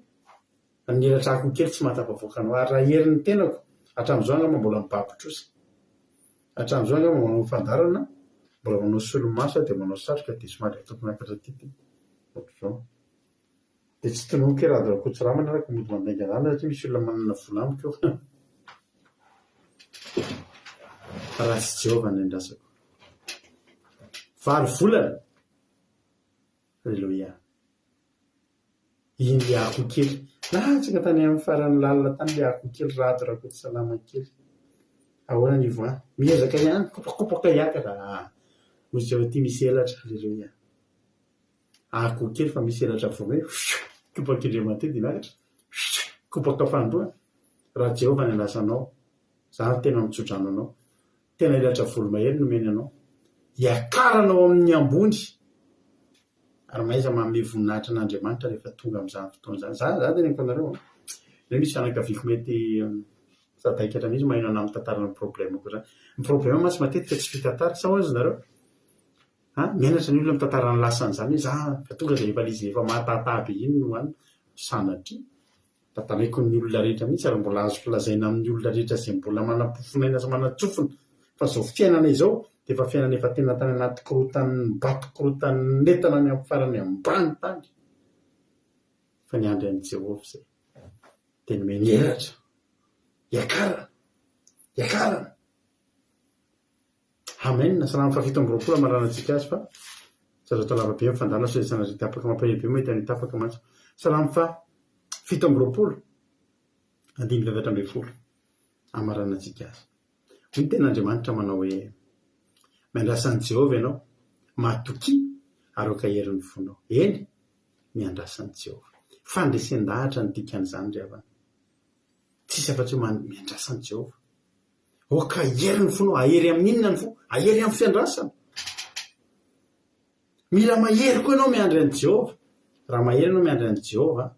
ny elatra akoho kely tsy mahatafavoaka anao ary raha herin'ny tenako hatramin'izao angamba mbola mibabotrosa, hatramin'izao angamba manao fandarana, mbola manao solomaso dia manao satroka dia somary atoko miakatra tity ohatr'izao. Dia tsy tononika raha Rakototsiramana araka mody mandainga izany satria misy olona manana vola amiko eo. Raha tsy Jehovah ny andrasako. 8 volana. Alleluia. Iny le ako kely. Latsaka tany amin'ny farany lalina tany le ako kely rato Rakototsalama kely. Ahoana ny voa? Miezaka ihany, kopakopaka hiakatra. Hoy Jehovah ity misy elatra. Alleluia. Ako kely fa misy elatra vao kopaka Andriamanitra dia miakatra. Kopaka fandoa. Raha Jehovah ny andrasanao, zany tena mitsodrano anao. Tena elatra volo-mahery no meny anao. Hiakaranao amin'ny ambony. Ary maiza manome voninahitra an'Andriamanitra rehefa tonga amin'izany fotoana izany. Zany tena hitanareo. Ilay misy fianakaviako mety sadaikatra mihitsy maheno ana amin'ny tantarana problemako izany. Ny problema masy matetika tsy fitantara. Sa hozy nareo? Mianatra ny olona mitantara ny lasany izany hoe za fa tonga dia efa izy efa mahatahataby iny no any sanatry. Tantarako ny olona rehetra mihitsy ary mbola azoko lazaina amin'ny olona rehetra izay mbola manam-pofinaina sy manatsofina. Fa izao fiainana izao dia efa fiainana efa tena tany anaty korotan'ny bato korotan'ny netana ny amin'ny farany ambany tany. Fa ny andry an'i Jehovah izay. Dia nomeny helatra. Hiakarana. Hiakarana. Amen. Salama fa 7 marana antsika azy fa zaza talava be mifandala so izay sanatry tapaka mampahely be mahita ny tapaka mantsy. Salama fa 7 20 amarana antsika azy. Ny tena Andriamanitra manao hoe miandrasan'i Jehovah ianao, matoky ary oka herin'ny fonao. Eny, miandrasan'i Jehovah. Fandresen-dahatra ny dikan'izany ry havana. Tsisy afa-tsy miandrasan'i Jehovah. Oka herin'ny fonao, ahery amin'ny inona ny fo, ahery amin'ny fiandrasana. Mila mahery koa ianao miandry an'i Jehovah. Raha mahery ianao miandry an'i Jehovah,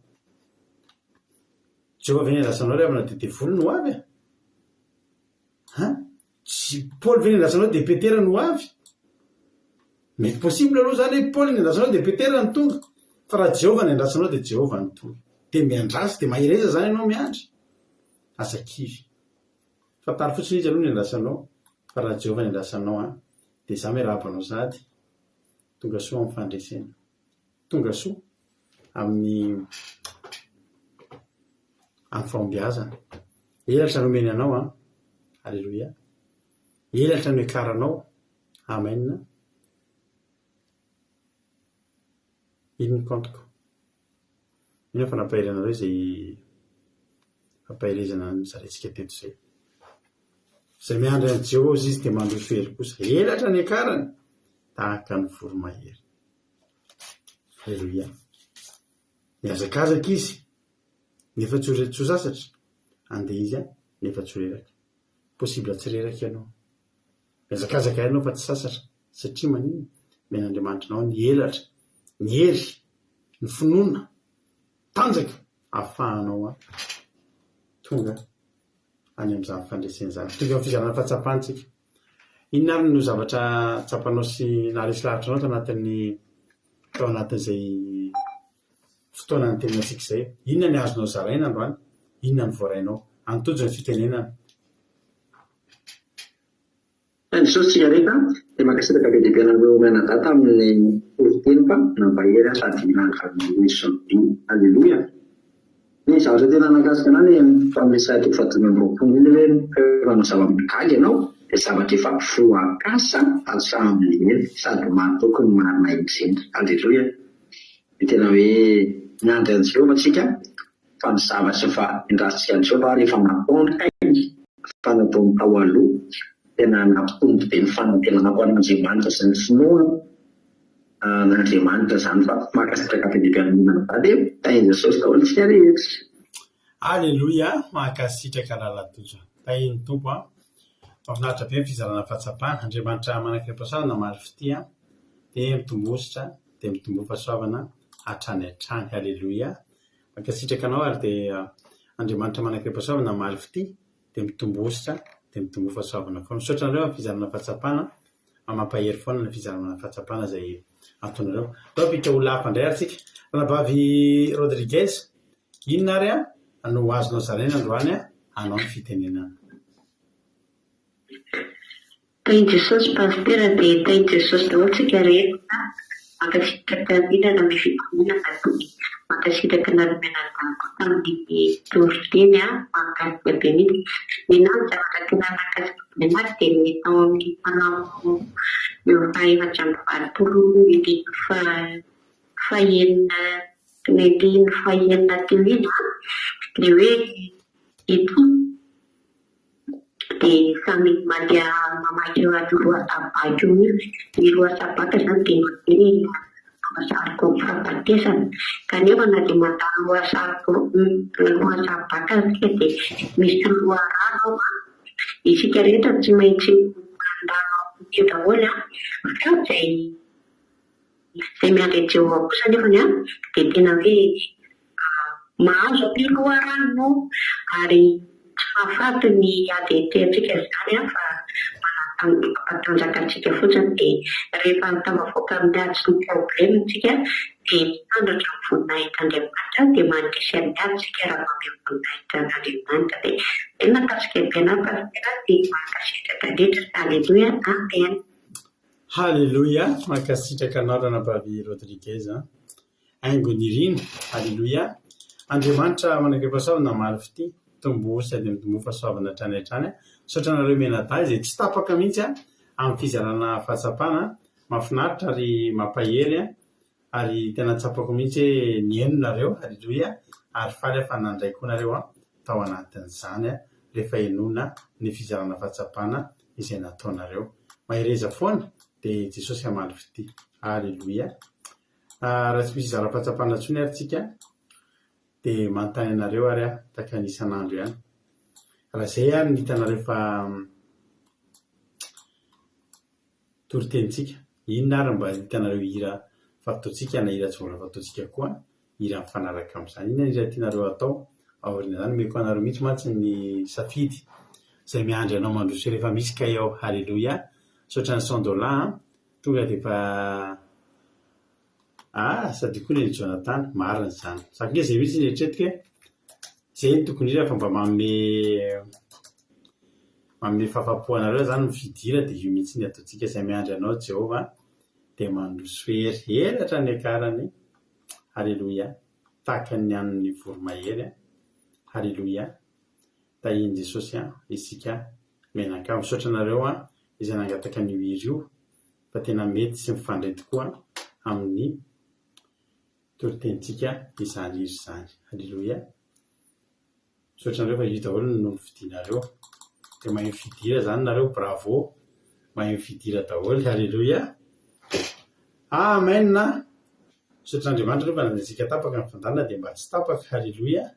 Jehovah ny andrasanao ry havana dia devoly no avy. Tsy Paoly ny andrasanao dia Petera no avy. Mety possible aloha zany hoe Paoly ny andrasanao dia Petera ny tonga. Fa raha Jehovah ny andrasanao dia Jehovah ny tonga. Dia miandrasa dia mahireza zany ianao miandry. Asa kivy. Fantaro fotsiny izy aloha ny andrasanao. Fa raha Jehovah ny andrasanao dia za miarabanao sady. Tonga soa amin'ny fandresena. Tonga soa amin'ny fahombiazana. Elatra nomeny anao. Alleluia. Elatra no ikaranao. Amen. Iny ny kantoko. Ino fa nampahiranareo izay fampahirezana ny zarentsika teto izay. Izay miandry an'i Jehovah izy dia mandroso hery kosa. Elatra ny akarany tahaka ny voro-mahery. Alleluia. Miazakazaka izy nefa tsy sasatra. Andeha izy nefa tsy reraka. Possible tsy reraka ianao. Miazakazaka ianao fa tsy sasatra. Satria manino men'Andriamanitra anao ny elatra, ny hery, ny finoana, tanjaka ahafahanao tonga any amin'izany fandresena izany. Tonga amin'ny fizarana fahatsapantsika. Inona ary no zavatra tsapanao sy naharesy lahatra anao tao anatin'izay fotoana ny teninasika izay. Inona ny azonao zaraina androany? Inona ny voarainao? Antojo ny fitenenana. Jesosy tsy areka dia makasitaka be dia bianareo mianadata amin'ny oloteny fa nampahery sady nangavin'ny Jesoby. Alleluia. Ny zavatra tena nakasika anany famesahy toko fadimy roapolo iny hoe manao zava-mikaly ianao dia zavatra efa voakasa asa amin'ny hely sady mahatoky ny marina indrindra. Alleluia. Dia tena hoe miandry an'i Jehovah tsika fa ny zavatra fa indrasitsika an'i Jehovah rehefa napondra fa natao tao aloha tena nampitombo be ny fanantenana ko an'Andriamanitra sy ny finoana n'Andriamanitra izany fa makasitraka be dia bianareo dia tain'i Jesosy daholo tsika rehetra. Alleluia. Mahakasitraka lalatoja. Tain'ny tompo mahafinaritra be ny fizarana fahatsapana. Andriamanitra manankiram-pahasalamana namaly fity dia mitombositra dia mitombo fahasoavana hatrany hatrany. Alleluia. Mahakasitraka anao ary dia Andriamanitra manankiram-pahasalamana namaly fity dia mitombositra dia mitombo fahasoavana. Fa misaotra anareo amin'ny fizarana fahatsapana. Mampahery foana ny fizarana fahatsapana izay ataonareo. Tao pitra olona hafa indray ary tsika. Ranabavy Rodriguez, inona ary no azonao zaraina androany hanao ny fitenenana. Tain'i Jesosy pastera dia tain'i Jesosy daholo tsika rehetra mankasitraka mihinana amin'ny fikomiana katoly. Mankasitraka naromenadako tamin'ny toroteny mahakasika be mihitsy. Ninany zavatra tena mahakasika be anazy dia ny tao amin'ny mpanamono eo faha-efatra amby valopolo fahaenina teo iny dia hoe ito dia samy mandeha mamaky eo aty lohatabako io. Ny lohatabaka izany dia matery lohatsaroko fahafatesana kanefa na dia mandalo lohatsabaka asika dia misy loharano isika rehetra tsy maintsy mandalo io daholo fa izay miandry Jehovah kosa nefany dia tena hoe mahazo ny loharano ary tsy mahafaty ny ady etentsika izany fa mampatanjaka-tsika fotsiny dia rehefa tafavoaka amin'ny ady sy ny problemantsika dia mitandratra ny voninahitran'Andriamanitra dia mandrisy amin'ny ady tsika raha mameno voninahitran'Andriamanitra dia tena kasika be napastera dia mankasitraka rehetra. Halleluia, amen. Halleluia, mankasitraka anao Ranabavy Rodriguez haingony rino. Halleluia. Andriamanitra manankeam-pahasoavana maro fity tombo sady mitombo fahasoavana hatrany hatrany. Saotra nareo menadahy izay tsy tapaka mihitsy amin'ny fizarana fahatsapana. Mahafinaritra ary mampahery ary tena tsapako mihitsy ny henonareo. Halleluia. Ary faly fa nandray koa nareo tao anatin'izany rehefa henona ny fizarana fahatsapana izay nataonareo. Mahireza foana dia Jesosy hamaly fity. Halleluia. Raha tsy misy zara-pahatsapana intsony ary tsika dia manontany anareo ary taka anisan'andro ihany. Raha izay ary nitanareo fa toritentsika inona ary mba hitanareo hira fataontsika na hira tsy vola fataontsika koa hira mifanaraka amin'izany. Inona hira tianareo atao aoriana izany meko anareo mihitsy mantsy ny safidy izay miandry anao mandroso rehefa misy kay ao. Halleluia. Saotra ny $100 tonga dia efa sady koa ny Jonathan marina izany. Saky izay mihitsy ny eritreretika izay ny tokony hira fa mba manome fahafapoanareo izany mividira dia io mihitsy ny ataontsika izay miandry anao Jehovah dia mandroso hery hatrany akarany. Halleluia. Tahaka ny an'ny voromahery. Halleluia. Tahiny Jesosy isika menaka. Misaotra anareo izay nangataka ny hira io fa tena mety sy mifandray tokoa amin'ny toritentsika izany hira izany. Halleluia. Misaotra anareo fa io daholo no fidinareo dia mahay fidira izany nareo. Bravo, mahay fidira daholo. Halleluia. Amen. Misaotra Andriamanitra rehefa nantsika tapaka ny fandalina dia mba tsy tapaka. Halleluia.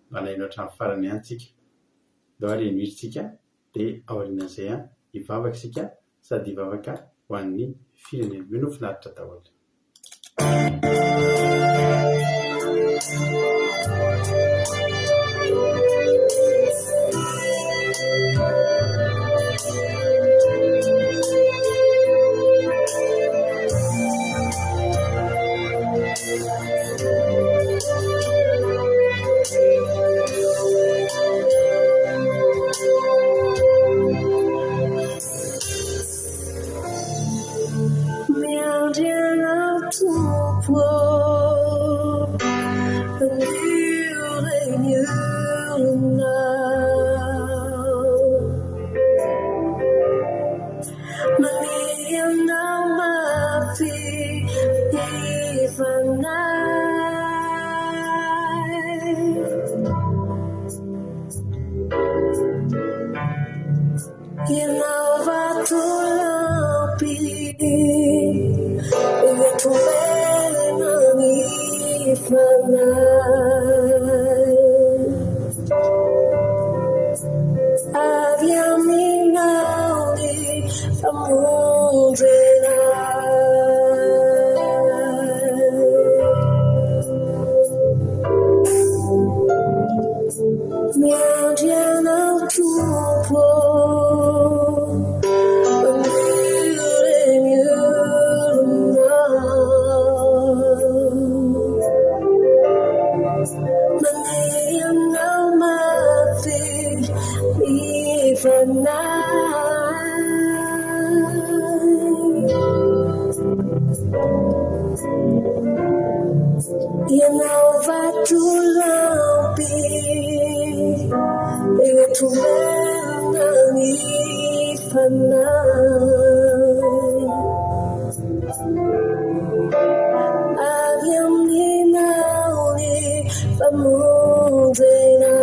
Mba nahinao hatramin'ny farany ihany tsika daholo eny hiritsika dia aorian'izay hivavaka isika sady hivavaka ho an'ny firenena. Mino finaritra daholo. Now Ianova tulampy Iwatumena ni fanay Avyam ninauli pamudena